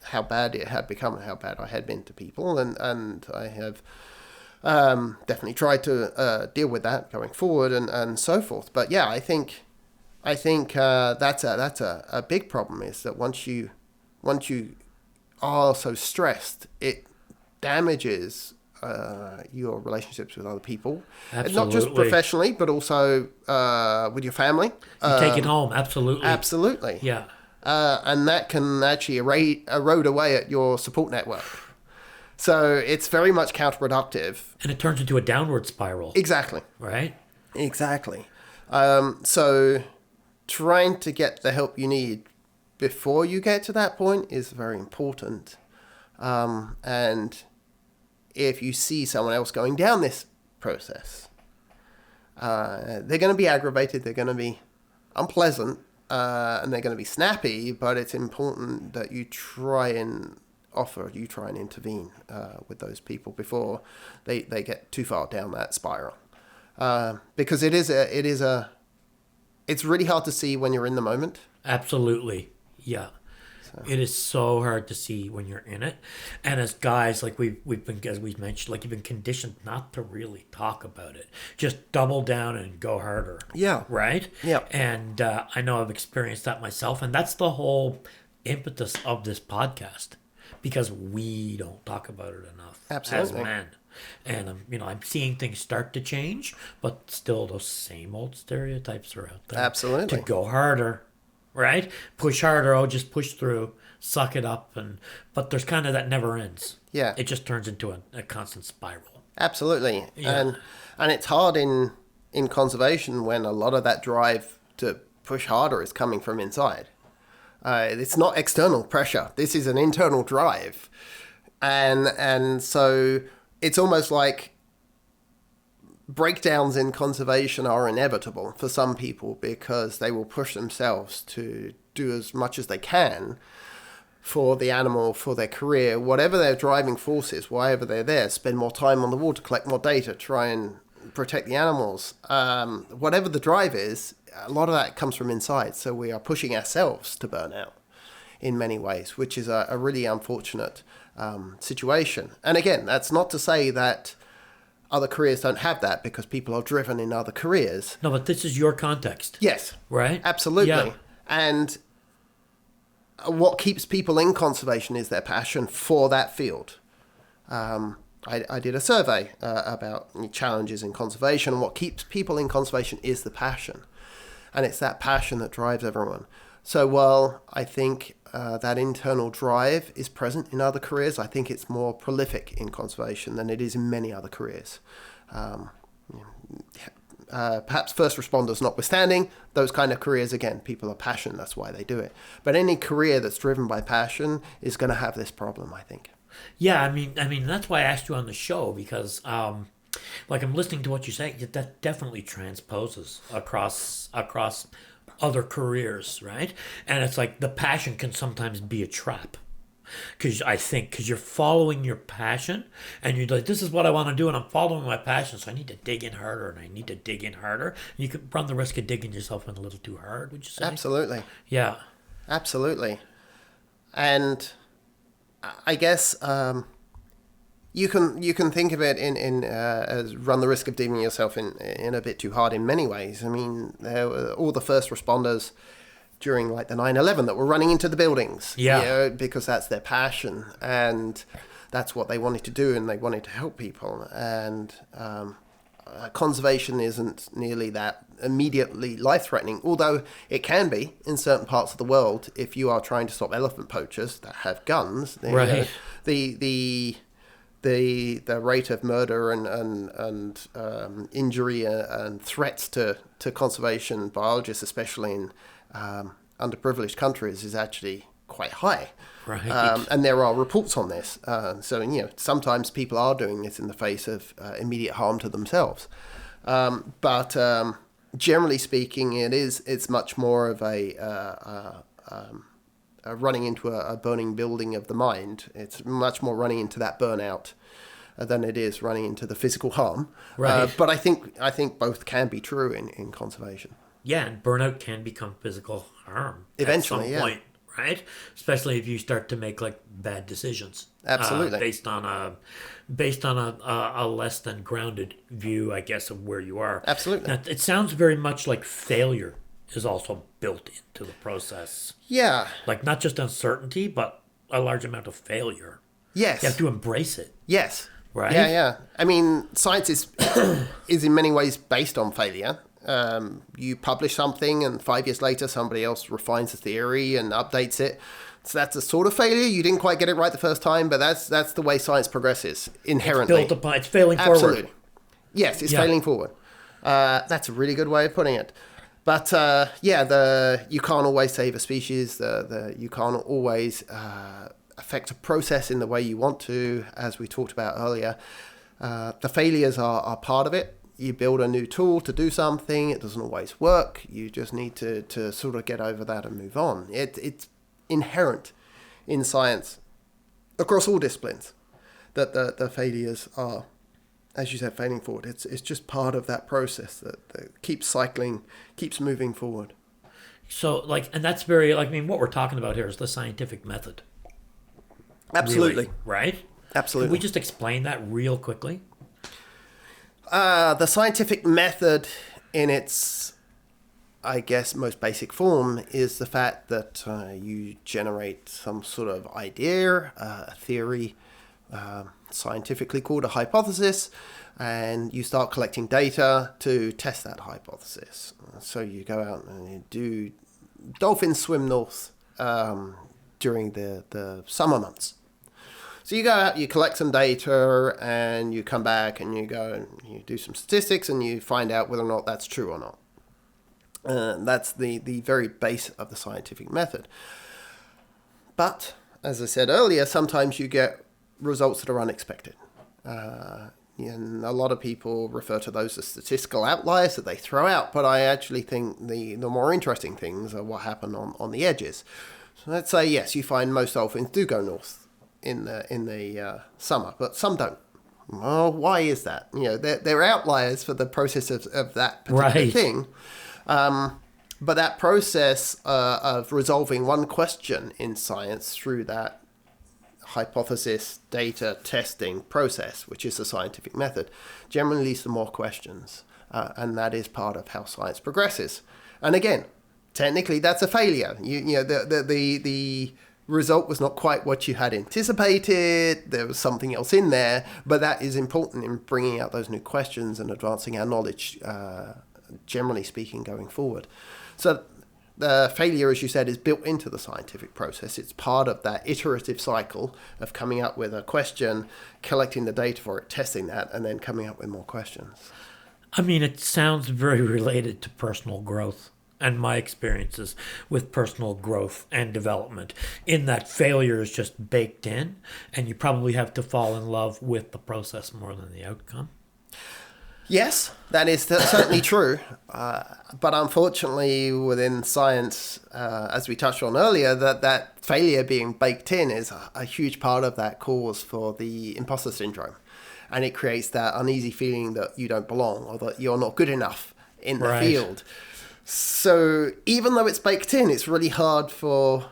[SPEAKER 1] how bad it had become and how bad I had been to people. And I have definitely tried to deal with that going forward and so forth. But yeah, I think that's a big problem, is that once you are so stressed, it damages your relationships with other people.
[SPEAKER 3] Absolutely.
[SPEAKER 1] Not just professionally, but also with your family.
[SPEAKER 3] You take it home. Absolutely.
[SPEAKER 1] Absolutely.
[SPEAKER 3] Yeah.
[SPEAKER 1] And that can actually erode away at your support network. So it's very much counterproductive.
[SPEAKER 3] And it turns into a downward spiral.
[SPEAKER 1] Exactly.
[SPEAKER 3] Right?
[SPEAKER 1] Exactly. So trying to get the help you need before you get to that point is very important. And if you see someone else going down this process, they're going to be aggravated, they're going to be unpleasant, and they're going to be snappy, but it's important that you try and intervene with those people before they get too far down that spiral. Because it's really hard to see when you're in the moment.
[SPEAKER 3] Absolutely. Yeah. It is so hard to see when you're in it, and as guys, like we've been, as we've mentioned, like you've been conditioned not to really talk about it. Just double down and go harder.
[SPEAKER 1] Yeah.
[SPEAKER 3] Right.
[SPEAKER 1] Yeah.
[SPEAKER 3] And I know I've experienced that myself, and that's the whole impetus of this podcast, because we don't talk about it enough
[SPEAKER 1] Absolutely.
[SPEAKER 3] as men. And I'm seeing things start to change, but still those same old stereotypes are out there.
[SPEAKER 1] Absolutely.
[SPEAKER 3] To go harder, right? Push harder. Oh, just push through, suck it up, but there's kind of that never ends.
[SPEAKER 1] Yeah.
[SPEAKER 3] It just turns into a constant spiral.
[SPEAKER 1] Absolutely.
[SPEAKER 3] Yeah.
[SPEAKER 1] And it's hard in conservation when a lot of that drive to push harder is coming from inside. It's not external pressure. This is an internal drive. And so it's almost like breakdowns in conservation are inevitable for some people because they will push themselves to do as much as they can for the animal, for their career, whatever their driving force is, wherever they're there, spend more time on the water, collect more data, try and protect the animals. Whatever the drive is, a lot of that comes from inside. So we are pushing ourselves to burnout in many ways, which is a really unfortunate situation. And again, that's not to say that other careers don't have that, because people are driven in other careers.
[SPEAKER 3] No, but this is your context.
[SPEAKER 1] Yes.
[SPEAKER 3] Right?
[SPEAKER 1] Absolutely.
[SPEAKER 3] Yeah.
[SPEAKER 1] And what keeps people in conservation is their passion for that field. I did a survey about challenges in conservation, and what keeps people in conservation is the passion. And it's that passion that drives everyone. So while I think that internal drive is present in other careers, I think it's more prolific in conservation than it is in many other careers. Perhaps first responders notwithstanding, those kind of careers, again, people are passionate, that's why they do it. But any career that's driven by passion is going to have this problem, I think.
[SPEAKER 3] Yeah, I mean that's why I asked you on the show, because like I'm listening to what you say, that definitely transposes across other careers, right? And it's like the passion can sometimes be a trap. Because you're following your passion, and you're like, this is what I want to do, and I'm following my passion, so I need to dig in harder, and I need to dig in harder. You could run the risk of digging yourself in a little too hard, would you say?
[SPEAKER 1] Absolutely.
[SPEAKER 3] Yeah.
[SPEAKER 1] Absolutely. And I guess you can think of it in as run the risk of digging yourself in a bit too hard in many ways. I mean, there were all the first responders during like the 9/11 that were running into the buildings, because that's their passion and that's what they wanted to do, and they wanted to help people. And conservation isn't nearly that immediately life-threatening, although it can be in certain parts of the world if you are trying to stop elephant poachers that have guns. Then,
[SPEAKER 3] right.
[SPEAKER 1] The rate of murder and injury and threats to conservation biologists, especially in underprivileged countries, is actually quite high.
[SPEAKER 3] Right.
[SPEAKER 1] And there are reports on this. So sometimes people are doing this in the face of immediate harm to themselves. But generally speaking, it's much more of a running into a burning building of the mind. It's much more running into that burnout than it is running into the physical harm.
[SPEAKER 3] Right.
[SPEAKER 1] But I think both can be true in conservation.
[SPEAKER 3] Yeah, and burnout can become physical harm
[SPEAKER 1] Eventually,
[SPEAKER 3] at some point, right? Especially if you start to make like bad decisions.
[SPEAKER 1] Absolutely.
[SPEAKER 3] Based on a less than grounded view, I guess, of where you are.
[SPEAKER 1] Absolutely.
[SPEAKER 3] Now, it sounds very much like failure is also built into the process.
[SPEAKER 1] Yeah.
[SPEAKER 3] Like not just uncertainty, but a large amount of failure.
[SPEAKER 1] Yes.
[SPEAKER 3] You have to embrace it.
[SPEAKER 1] Yes.
[SPEAKER 3] Right?
[SPEAKER 1] Yeah. I mean, science is in many ways based on failure. You publish something, and 5 years later, somebody else refines the theory and updates it. So that's a sort of failure. You didn't quite get it right the first time, but that's the way science progresses inherently.
[SPEAKER 3] It's failing forward.
[SPEAKER 1] Absolutely. Yes, it's failing forward. That's a really good way of putting it. But you can't always save a species. You can't always affect a process in the way you want to, as we talked about earlier. The failures are part of it. You build a new tool to do something, it doesn't always work. You just need to sort of get over that and move on. It's inherent in science across all disciplines that the failures are, as you said, failing forward. It's just part of that process that keeps cycling, keeps moving forward.
[SPEAKER 3] So, like, and that's very, like, I mean, what we're talking about here is the scientific method.
[SPEAKER 1] Absolutely.
[SPEAKER 3] Really, right?
[SPEAKER 1] Absolutely.
[SPEAKER 3] Can we just explain that real quickly?
[SPEAKER 1] The scientific method in its, I guess, most basic form is the fact that you generate some sort of idea, a theory, scientifically called a hypothesis, and you start collecting data to test that hypothesis. So you go out and you do dolphins swim north during the summer months. So you go out, you collect some data, and you come back and you go and you do some statistics and you find out whether or not that's true or not. That's the very base of the scientific method. But, as I said earlier, sometimes you get results that are unexpected. And a lot of people refer to those as statistical outliers that they throw out, but I actually think the more interesting things are what happen on the edges. So let's say, yes, you find most dolphins do go north in the summer, but some don't. Well, why is that? You know, they're outliers for the process of that particular thing. But that process of resolving one question in science through that hypothesis data testing process, which is the scientific method, generally leads to more questions. And that is part of how science progresses. And again, technically that's a failure. You know, the result was not quite what you had anticipated. There was something else in there, but that is important in bringing out those new questions and advancing our knowledge, generally speaking, going forward. So the failure, as you said, is built into the scientific process. It's part of that iterative cycle of coming up with a question, collecting the data for it, testing that, and then coming up with more questions.
[SPEAKER 3] I mean, it sounds very related to personal growth and my experiences with personal growth and development, in that failure is just baked in, and you probably have to fall in love with the process more than the outcome.
[SPEAKER 1] Yes, that is certainly true. But unfortunately, within science, as we touched on earlier, that failure being baked in is a huge part of that cause for the imposter syndrome. And it creates that uneasy feeling that you don't belong or that you're not good enough in the field. So even though it's baked in, it's really hard for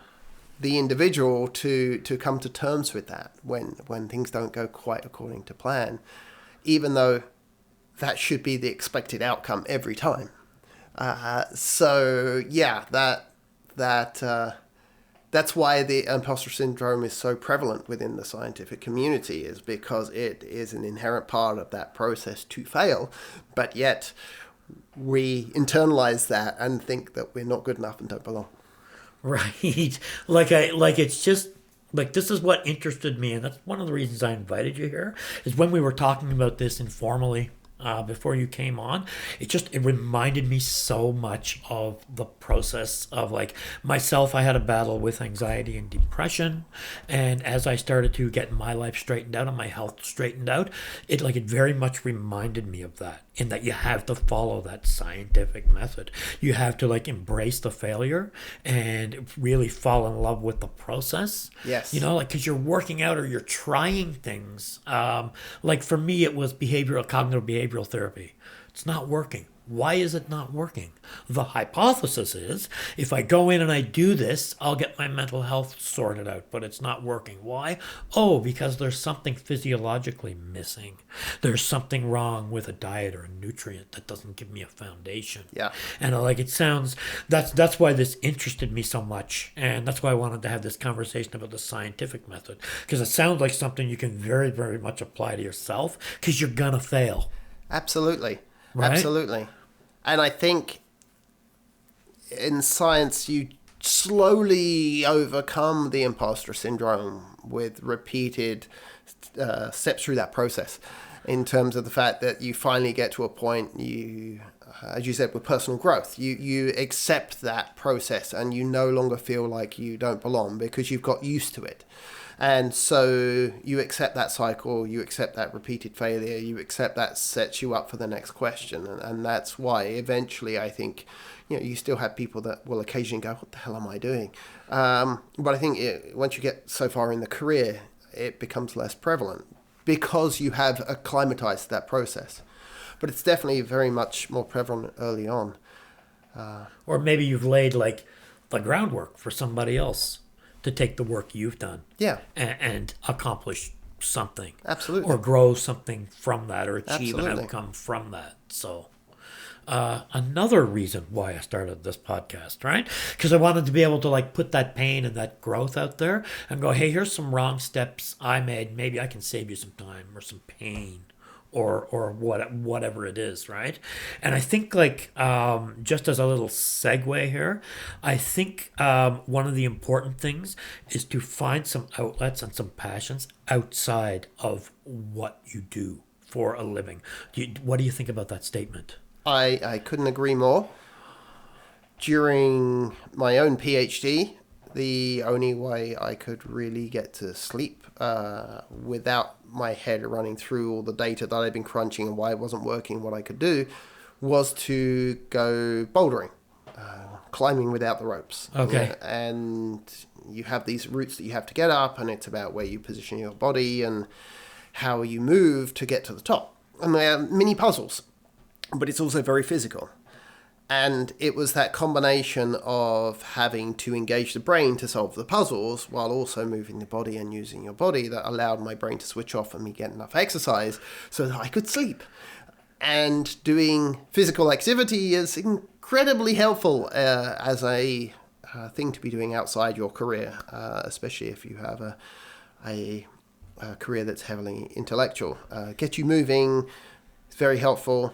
[SPEAKER 1] the individual to come to terms with that when things don't go quite according to plan, even though that should be the expected outcome every time. So yeah, that's why the imposter syndrome is so prevalent within the scientific community, is because it is an inherent part of that process to fail, but yet we internalize that and think that we're not good enough and don't belong.
[SPEAKER 3] Right. Like it's just like, this is what interested me, and that's one of the reasons I invited you here, is when we were talking about this informally before you came on, it reminded me so much of the process of, like, myself. I had a battle with anxiety and depression, and as I started to get my life straightened out and my health straightened out, it very much reminded me of that, in that you have to follow that scientific method. You have to embrace the failure and really fall in love with the process.
[SPEAKER 1] Yes.
[SPEAKER 3] Because you're working out or you're trying things. For me, it was cognitive behavioral therapy. It's not working. Why is it not working? The hypothesis is, if I go in and I do this, I'll get my mental health sorted out, but it's not working. Why? Oh, because there's something physiologically missing. There's something wrong with a diet or a nutrient that doesn't give me a foundation.
[SPEAKER 1] Yeah.
[SPEAKER 3] And it sounds, that's why this interested me so much. And that's why I wanted to have this conversation about the scientific method, because it sounds like something you can very, very much apply to yourself, because you're going to fail.
[SPEAKER 1] Absolutely.
[SPEAKER 3] Right?
[SPEAKER 1] Absolutely. And I think in science, you slowly overcome the imposter syndrome with repeated steps through that process, in terms of the fact that you finally get to a point, you, as you said, with personal growth, you accept that process and you no longer feel like you don't belong because you've got used to it. And so you accept that cycle, you accept that repeated failure, you accept that sets you up for the next question. And that's why eventually I think, you still have people that will occasionally go, what the hell am I doing? But I think once you get so far in the career, it becomes less prevalent because you have acclimatized to that process. But it's definitely very much more prevalent early on.
[SPEAKER 3] Or maybe you've laid like the groundwork for somebody else to take the work you've done.
[SPEAKER 1] Yeah.
[SPEAKER 3] And accomplish something.
[SPEAKER 1] Absolutely.
[SPEAKER 3] Or grow something from that, or achieve an
[SPEAKER 1] Absolutely.
[SPEAKER 3] outcome from that. So another reason why I started this podcast, right? Because I wanted to be able to like put that pain and that growth out there and go, hey, here's some wrong steps I made. Maybe I can save you some time or some pain or whatever it is, right? And I think like just as a little segue here, I think one of the important things is to find some outlets and some passions outside of what you do for a living. What do you think about that statement?
[SPEAKER 1] I couldn't agree more. During my own PhD, the only way I could really get to sleep without my head running through all the data that I'd been crunching and why it wasn't working, what I could do, was to go bouldering, climbing without the ropes.
[SPEAKER 3] Okay.
[SPEAKER 1] And you have these routes that you have to get up, and it's about where you position your body and how you move to get to the top. And they're mini puzzles, but it's also very physical. And it was that combination of having to engage the brain to solve the puzzles while also moving the body and using your body that allowed my brain to switch off and me get enough exercise so that I could sleep. And doing physical activity is incredibly helpful as a thing to be doing outside your career, especially if you have a career that's heavily intellectual. Get you moving, it's very helpful.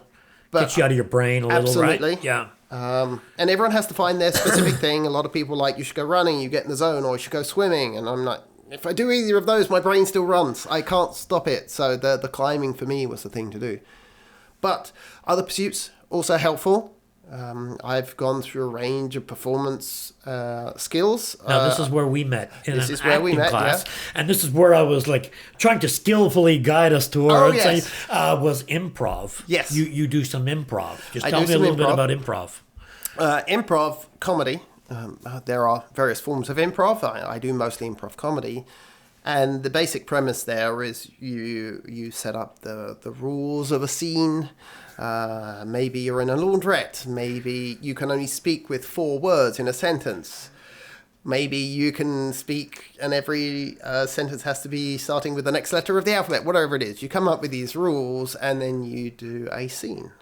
[SPEAKER 1] But
[SPEAKER 3] Gets you out of your brain a little,
[SPEAKER 1] absolutely.
[SPEAKER 3] right? Yeah.
[SPEAKER 1] And everyone has to find their specific thing. A lot of people like, you should go running, you get in the zone, or you should go swimming. And I'm like, if I do either of those, my brain still runs. I can't stop it. So the climbing for me was the thing to do. But other pursuits also helpful. I've gone through a range of performance skills.
[SPEAKER 3] Now, this is where we met in
[SPEAKER 1] this
[SPEAKER 3] an
[SPEAKER 1] is where we
[SPEAKER 3] acting
[SPEAKER 1] met,
[SPEAKER 3] class.
[SPEAKER 1] yeah.
[SPEAKER 3] And this is where I was like trying to skillfully guide us towards
[SPEAKER 1] yes.
[SPEAKER 3] was improv.
[SPEAKER 1] Yes.
[SPEAKER 3] You do some improv. Just
[SPEAKER 1] I
[SPEAKER 3] tell
[SPEAKER 1] do
[SPEAKER 3] me a
[SPEAKER 1] some
[SPEAKER 3] little bit
[SPEAKER 1] improv.
[SPEAKER 3] about improv.
[SPEAKER 1] Improv comedy. There are various forms of improv. I do mostly improv comedy. And the basic premise there is you set up the rules of a scene. Maybe you're in a laundrette. Maybe you can only speak with 4 words in a sentence. Maybe you can speak and every sentence has to be starting with the next letter of the alphabet. Whatever it is. You come up with these rules and then you do a scene.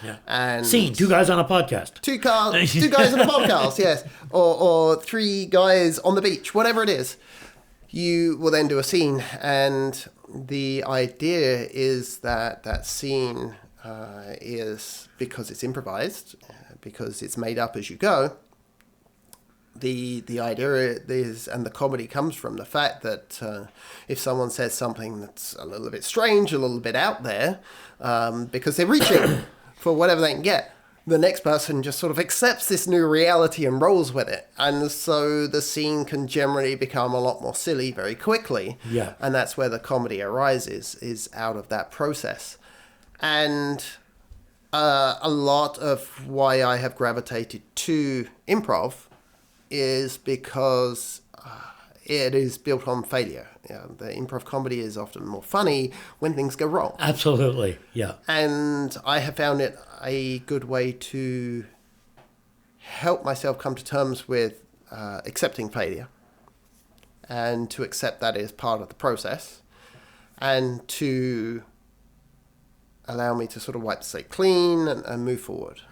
[SPEAKER 3] Yeah.
[SPEAKER 1] And
[SPEAKER 3] Scene, 2 guys on a podcast.
[SPEAKER 1] two guys on a podcast, yes. Or 3 guys on the beach, whatever it is. You will then do a scene, and the idea is that scene is, because it's improvised, because it's made up as you go, the idea is, and the comedy comes from the fact that if someone says something that's a little bit strange, a little bit out there, because they're reaching for whatever they can get, the next person just sort of accepts this new reality and rolls with it. And so the scene can generally become a lot more silly very quickly.
[SPEAKER 3] Yeah.
[SPEAKER 1] And that's where the comedy arises, is out of that process. And a lot of why I have gravitated to improv is because it is built on failure. The improv comedy is often more funny when things go wrong.
[SPEAKER 3] Absolutely, yeah.
[SPEAKER 1] And I have found it a good way to help myself come to terms with accepting failure and to accept that as part of the process and to allow me to sort of wipe the slate clean and move forward.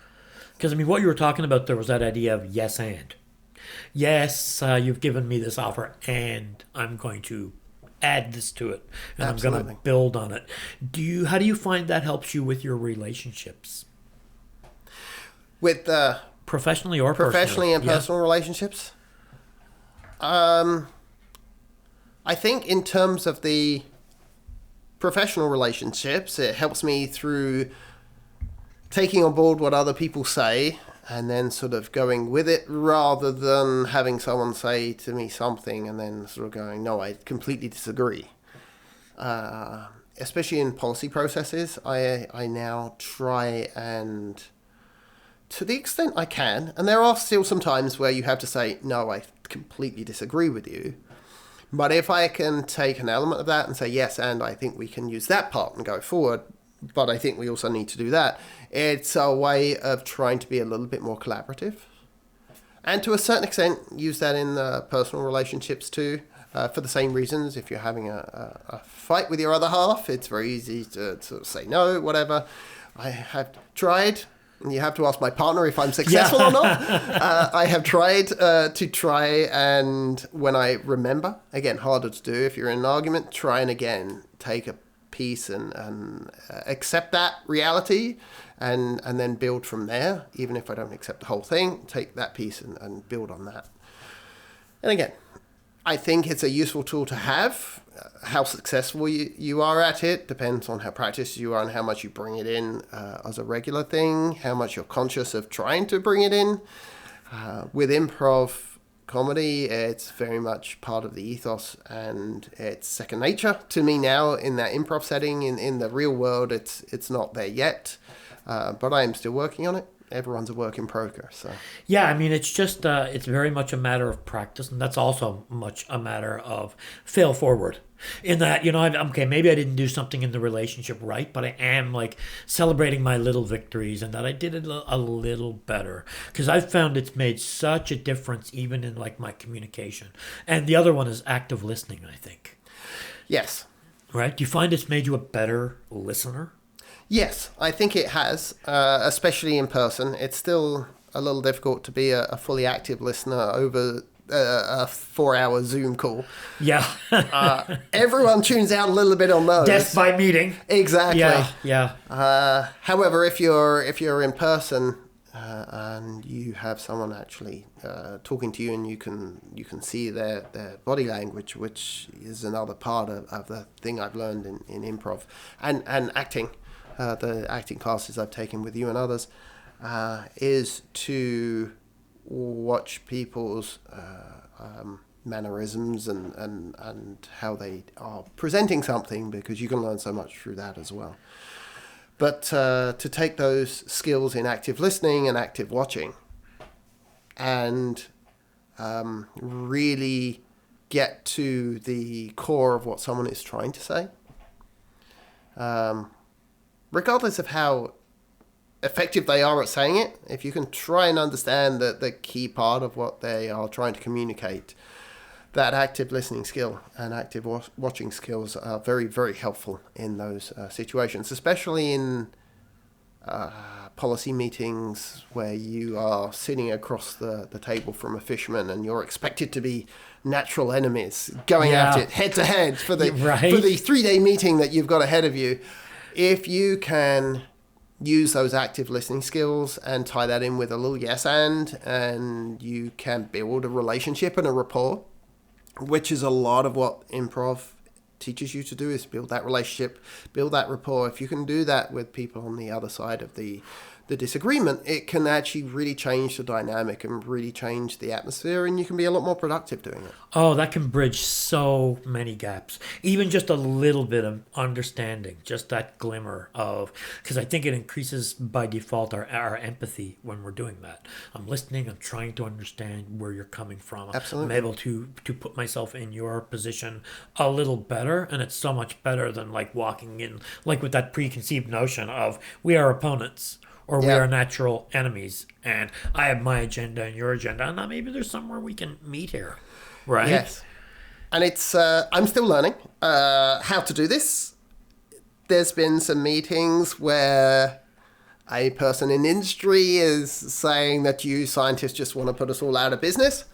[SPEAKER 3] Because, I mean, what you were talking about there was that idea of yes and. Yes, you've given me this offer and I'm going to add this to it and
[SPEAKER 1] Absolutely.
[SPEAKER 3] I'm going to build on it. How do you find that helps you with your relationships?
[SPEAKER 1] With
[SPEAKER 3] Professionally or
[SPEAKER 1] professionally
[SPEAKER 3] personally?
[SPEAKER 1] and personal relationships? I think in terms of the professional relationships, it helps me through taking on board what other people say and then sort of going with it rather than having someone say to me something and then sort of going, no, I completely disagree. Especially in policy processes, I now try and, to the extent I can, and there are still some times where you have to say, no, I completely disagree with you. But if I can take an element of that and say, yes, and I think we can use that part and go forward, but I think we also need to do that. It's a way of trying to be a little bit more collaborative. And to a certain extent, use that in personal relationships too, for the same reasons. If you're having a fight with your other half, it's very easy to sort of say no, whatever. I have tried, and you have to ask my partner if I'm successful or not. I have tried and when I remember, again, harder to do if you're in an argument, try and again take a piece and accept that reality and then build from there. Even if I don't accept the whole thing, take that piece and build on that. And again, I think it's a useful tool to have. How successful you are at it depends on how practiced you are and how much you bring it in as a regular thing, how much you're conscious of trying to bring it in. With improv comedy, it's very much part of the ethos and it's second nature to me now in that improv setting. In the real world, it's not there yet, but I am still working on it. Everyone's a work in progress. So.
[SPEAKER 3] Yeah, I mean, it's just, it's very much a matter of practice, and that's also much a matter of fail forward. In that, okay, maybe I didn't do something in the relationship right, but I am like celebrating my little victories and that I did it a little better. Because I've found it's made such a difference even in like my communication. And the other one is active listening, I think.
[SPEAKER 1] Yes.
[SPEAKER 3] Right? Do you find it's made you a better listener?
[SPEAKER 1] Yes, I think it has, especially in person. It's still a little difficult to be a fully active listener over a 4-hour Zoom call.
[SPEAKER 3] Yeah.
[SPEAKER 1] Everyone tunes out a little bit on those.
[SPEAKER 3] Death by meeting.
[SPEAKER 1] Exactly.
[SPEAKER 3] Yeah.
[SPEAKER 1] However, if you're in person and you have someone actually talking to you and you can see their body language, which is another part of the thing I've learned in improv and acting. The acting classes I've taken with you and others, is to watch people's mannerisms and how they are presenting something, because you can learn so much through that as well. But to take those skills in active listening and active watching and really get to the core of what someone is trying to say, regardless of how effective they are at saying it, if you can try and understand the key part of what they are trying to communicate, that active listening skill and active watching skills are very, very helpful in those situations, especially in policy meetings where you are sitting across the table from a fisherman and you're expected to be natural enemies going at it head to head for the 3-day meeting that you've got ahead of you. If you can use those active listening skills and tie that in with a little yes and you can build a relationship and a rapport, which is a lot of what improv teaches you to do, is build that relationship, build that rapport. If you can do that with people on the other side of the disagreement, it can actually really change the dynamic and really change the atmosphere, and you can be a lot more productive doing it.
[SPEAKER 3] Oh, that can bridge so many gaps. Even just a little bit of understanding, just that glimmer of, because I think it increases by default our empathy when we're doing that. I'm listening, I'm trying to understand where you're coming from.
[SPEAKER 1] Absolutely.
[SPEAKER 3] I'm able to put myself in your position a little better, and it's so much better than like walking in, like with that preconceived notion of we are opponents. Or we are natural enemies, and I have my agenda and your agenda, and now maybe there's somewhere we can meet here, right?
[SPEAKER 1] Yes. And it's, I'm still learning how to do this. There's been some meetings where a person in industry is saying that you scientists just want to put us all out of business.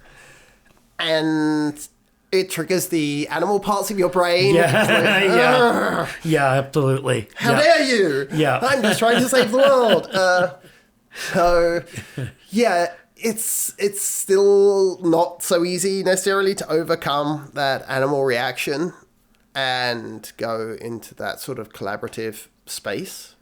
[SPEAKER 1] And it triggers the animal parts of your brain.
[SPEAKER 3] Yeah, yeah, absolutely.
[SPEAKER 1] How dare you?
[SPEAKER 3] Yeah.
[SPEAKER 1] I'm just trying to save the world. So, yeah, it's still not so easy necessarily to overcome that animal reaction and go into that sort of collaborative space.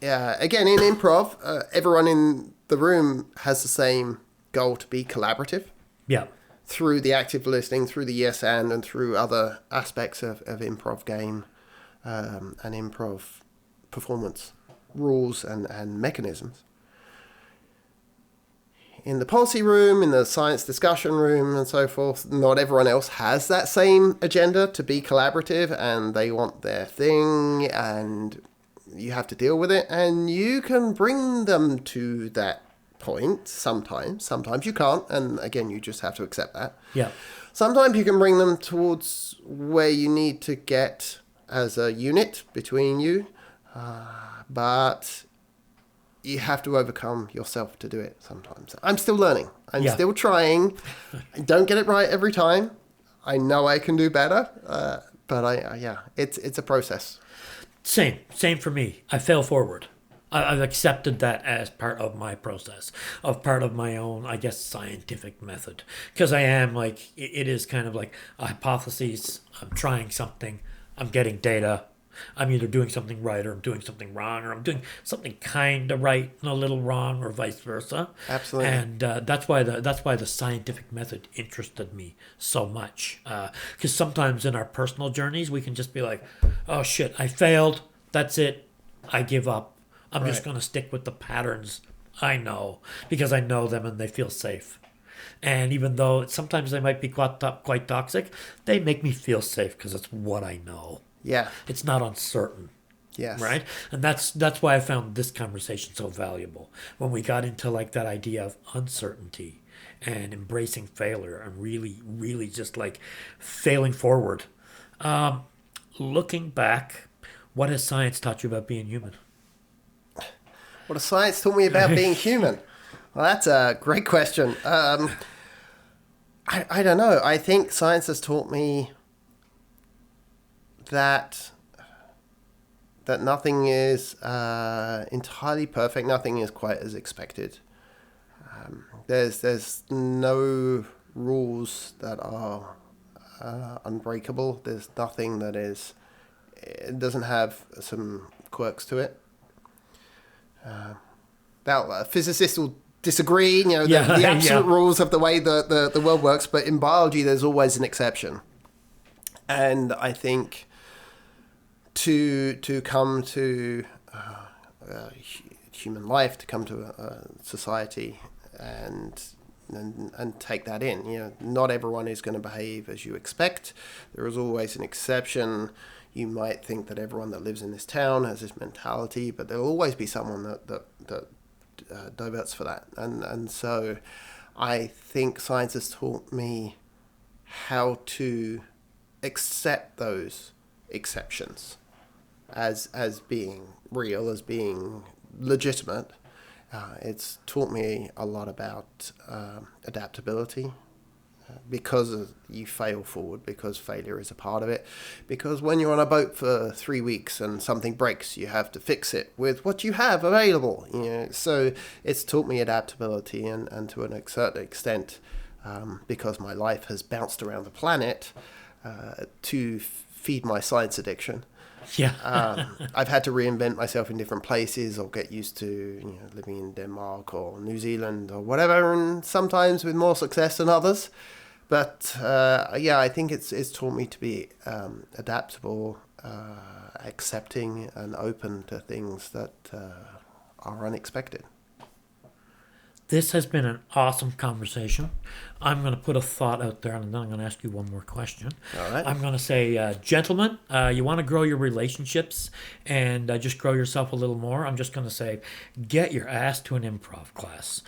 [SPEAKER 1] Yeah, again, in improv, everyone in the room has the same goal to be collaborative.
[SPEAKER 3] Yeah.
[SPEAKER 1] Through the active listening, through the yes and through other aspects of improv game and improv performance rules and mechanisms. in the policy room, in the science discussion room and so forth, not everyone else has that same agenda to be collaborative, and they want their thing, and you have to deal with it, and you can bring them to that point sometimes. Sometimes you can't, and again, you just have to accept that.
[SPEAKER 3] Yeah.
[SPEAKER 1] Sometimes you can bring them towards where you need to get as a unit between you, but you have to overcome yourself to do it sometimes. I'm still learning. I'm still trying. I don't get it right every time. I know I can do better, but it's a process.
[SPEAKER 3] Same for me. I fail forward. I've accepted that as part of my process, of part of my own, I guess, scientific method. Because I am like, it is kind of like a hypothesis. I'm trying something. I'm getting data. I'm either doing something right or I'm doing something wrong, or I'm doing something kind of right and a little wrong, or vice versa.
[SPEAKER 1] Absolutely.
[SPEAKER 3] And that's why the scientific method interested me so much. Because sometimes in our personal journeys, we can just be like, oh shit, I failed. That's it. I give up. I'm just going to stick with the patterns I know because I know them and they feel safe. And even though sometimes they might be quite toxic, they make me feel safe because it's what I know.
[SPEAKER 1] Yeah.
[SPEAKER 3] It's not uncertain.
[SPEAKER 1] Yes.
[SPEAKER 3] Right? And that's why I found this conversation so valuable. When we got into like that idea of uncertainty and embracing failure and really, really just like failing forward. Looking back, what has science taught you about being human?
[SPEAKER 1] What has science taught me about being human? Well, that's a great question. I don't know. I think science has taught me that nothing is entirely perfect. Nothing is quite as expected. There's no rules that are unbreakable. There's nothing that it doesn't have some quirks to it. Physicists will disagree, the absolute rules of the way the world works, but in biology there's always an exception. And I think to come to human life, to come to a society and take that in, not everyone is going to behave as you expect. There is always an exception. You might think that everyone that lives in this town has this mentality, but there'll always be someone that diverts for that. And so I think science has taught me how to accept those exceptions as being real, as being legitimate. It's taught me a lot about adaptability. Because you fail forward, because failure is a part of it. Because when you're on a boat for 3 weeks and something breaks, you have to fix it with what you have available. So it's taught me adaptability, and to a certain extent, because my life has bounced around the planet to feed my science addiction.
[SPEAKER 3] Yeah.
[SPEAKER 1] I've had to reinvent myself in different places, or get used to living in Denmark or New Zealand or whatever, and sometimes with more success than others. But I think it's taught me to be adaptable, accepting, and open to things that are unexpected.
[SPEAKER 3] This has been an awesome conversation. I'm going to put a thought out there, and then I'm going to ask you one more question.
[SPEAKER 1] All right.
[SPEAKER 3] I'm going to say, gentlemen, you want to grow your relationships and just grow yourself a little more. I'm just going to say, get your ass to an improv class,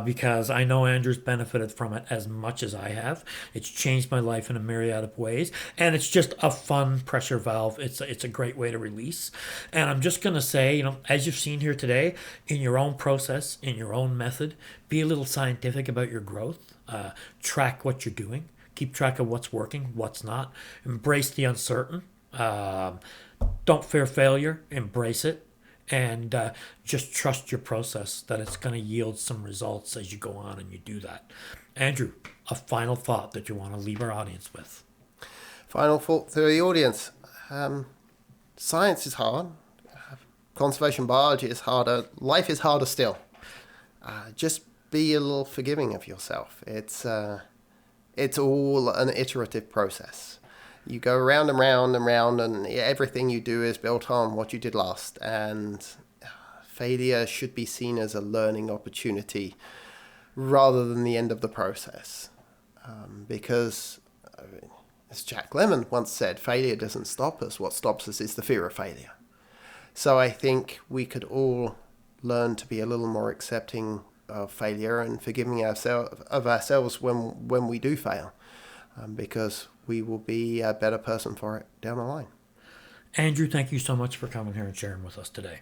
[SPEAKER 3] because I know Andrew's benefited from it as much as I have. It's changed my life in a myriad of ways, and it's just a fun pressure valve. It's a great way to release. And I'm just going to say, as you've seen here today, in your own process, in your own method, be a little scientific about your growth. Track what you're doing. Keep track of what's working, what's not. Embrace the uncertain. Don't fear failure. Embrace it. And just trust your process, that it's going to yield some results as you go on and you do that. Andrew, a final thought that you want to leave our audience with.
[SPEAKER 1] Final thought to the audience. Science is hard. Conservation biology is harder. Life is harder still. Just be a little forgiving of yourself. It's all an iterative process. You go round and round and round, and everything you do is built on what you did last. And failure should be seen as a learning opportunity. rather than the end of the process. Because, as Jack Lemmon once said, failure doesn't stop us. What stops us is the fear of failure. So I think we could all learn to be a little more accepting of failure and forgiving ourselves when we do fail, because we will be a better person for it down the line.
[SPEAKER 3] Andrew, thank you so much for coming here and sharing with us today.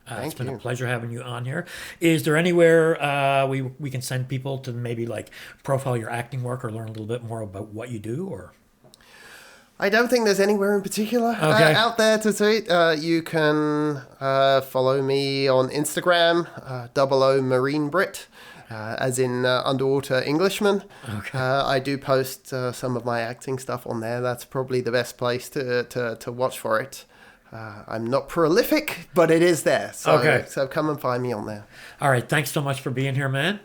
[SPEAKER 3] It's been
[SPEAKER 1] you.
[SPEAKER 3] a pleasure having you on here. Is there anywhere we can send people to maybe like profile your acting work or learn a little bit more about what you do? Or
[SPEAKER 1] I don't think there's anywhere in particular out there to tweet. You can follow me on Instagram, O Marine Brit, as in underwater Englishman.
[SPEAKER 3] Okay.
[SPEAKER 1] I do post some of my acting stuff on there. That's probably the best place to watch for it. I'm not prolific, but it is there. So come and find me on there.
[SPEAKER 3] All right. Thanks so much for being here, man.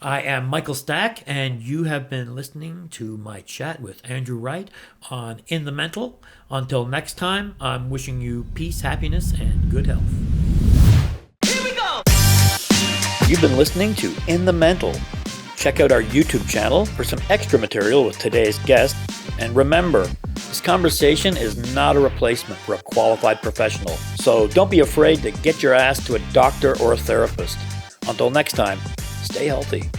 [SPEAKER 3] I am Michael Stack, and you have been listening to my chat with Andrew Wright on In the Mental. Until next time, I'm wishing you peace, happiness, and good health.
[SPEAKER 2] Here we go!
[SPEAKER 3] You've been listening to In the Mental. Check out our YouTube channel for some extra material with today's guest. And remember, this conversation is not a replacement for a qualified professional. So don't be afraid to get your ass to a doctor or a therapist. Until next time, stay healthy.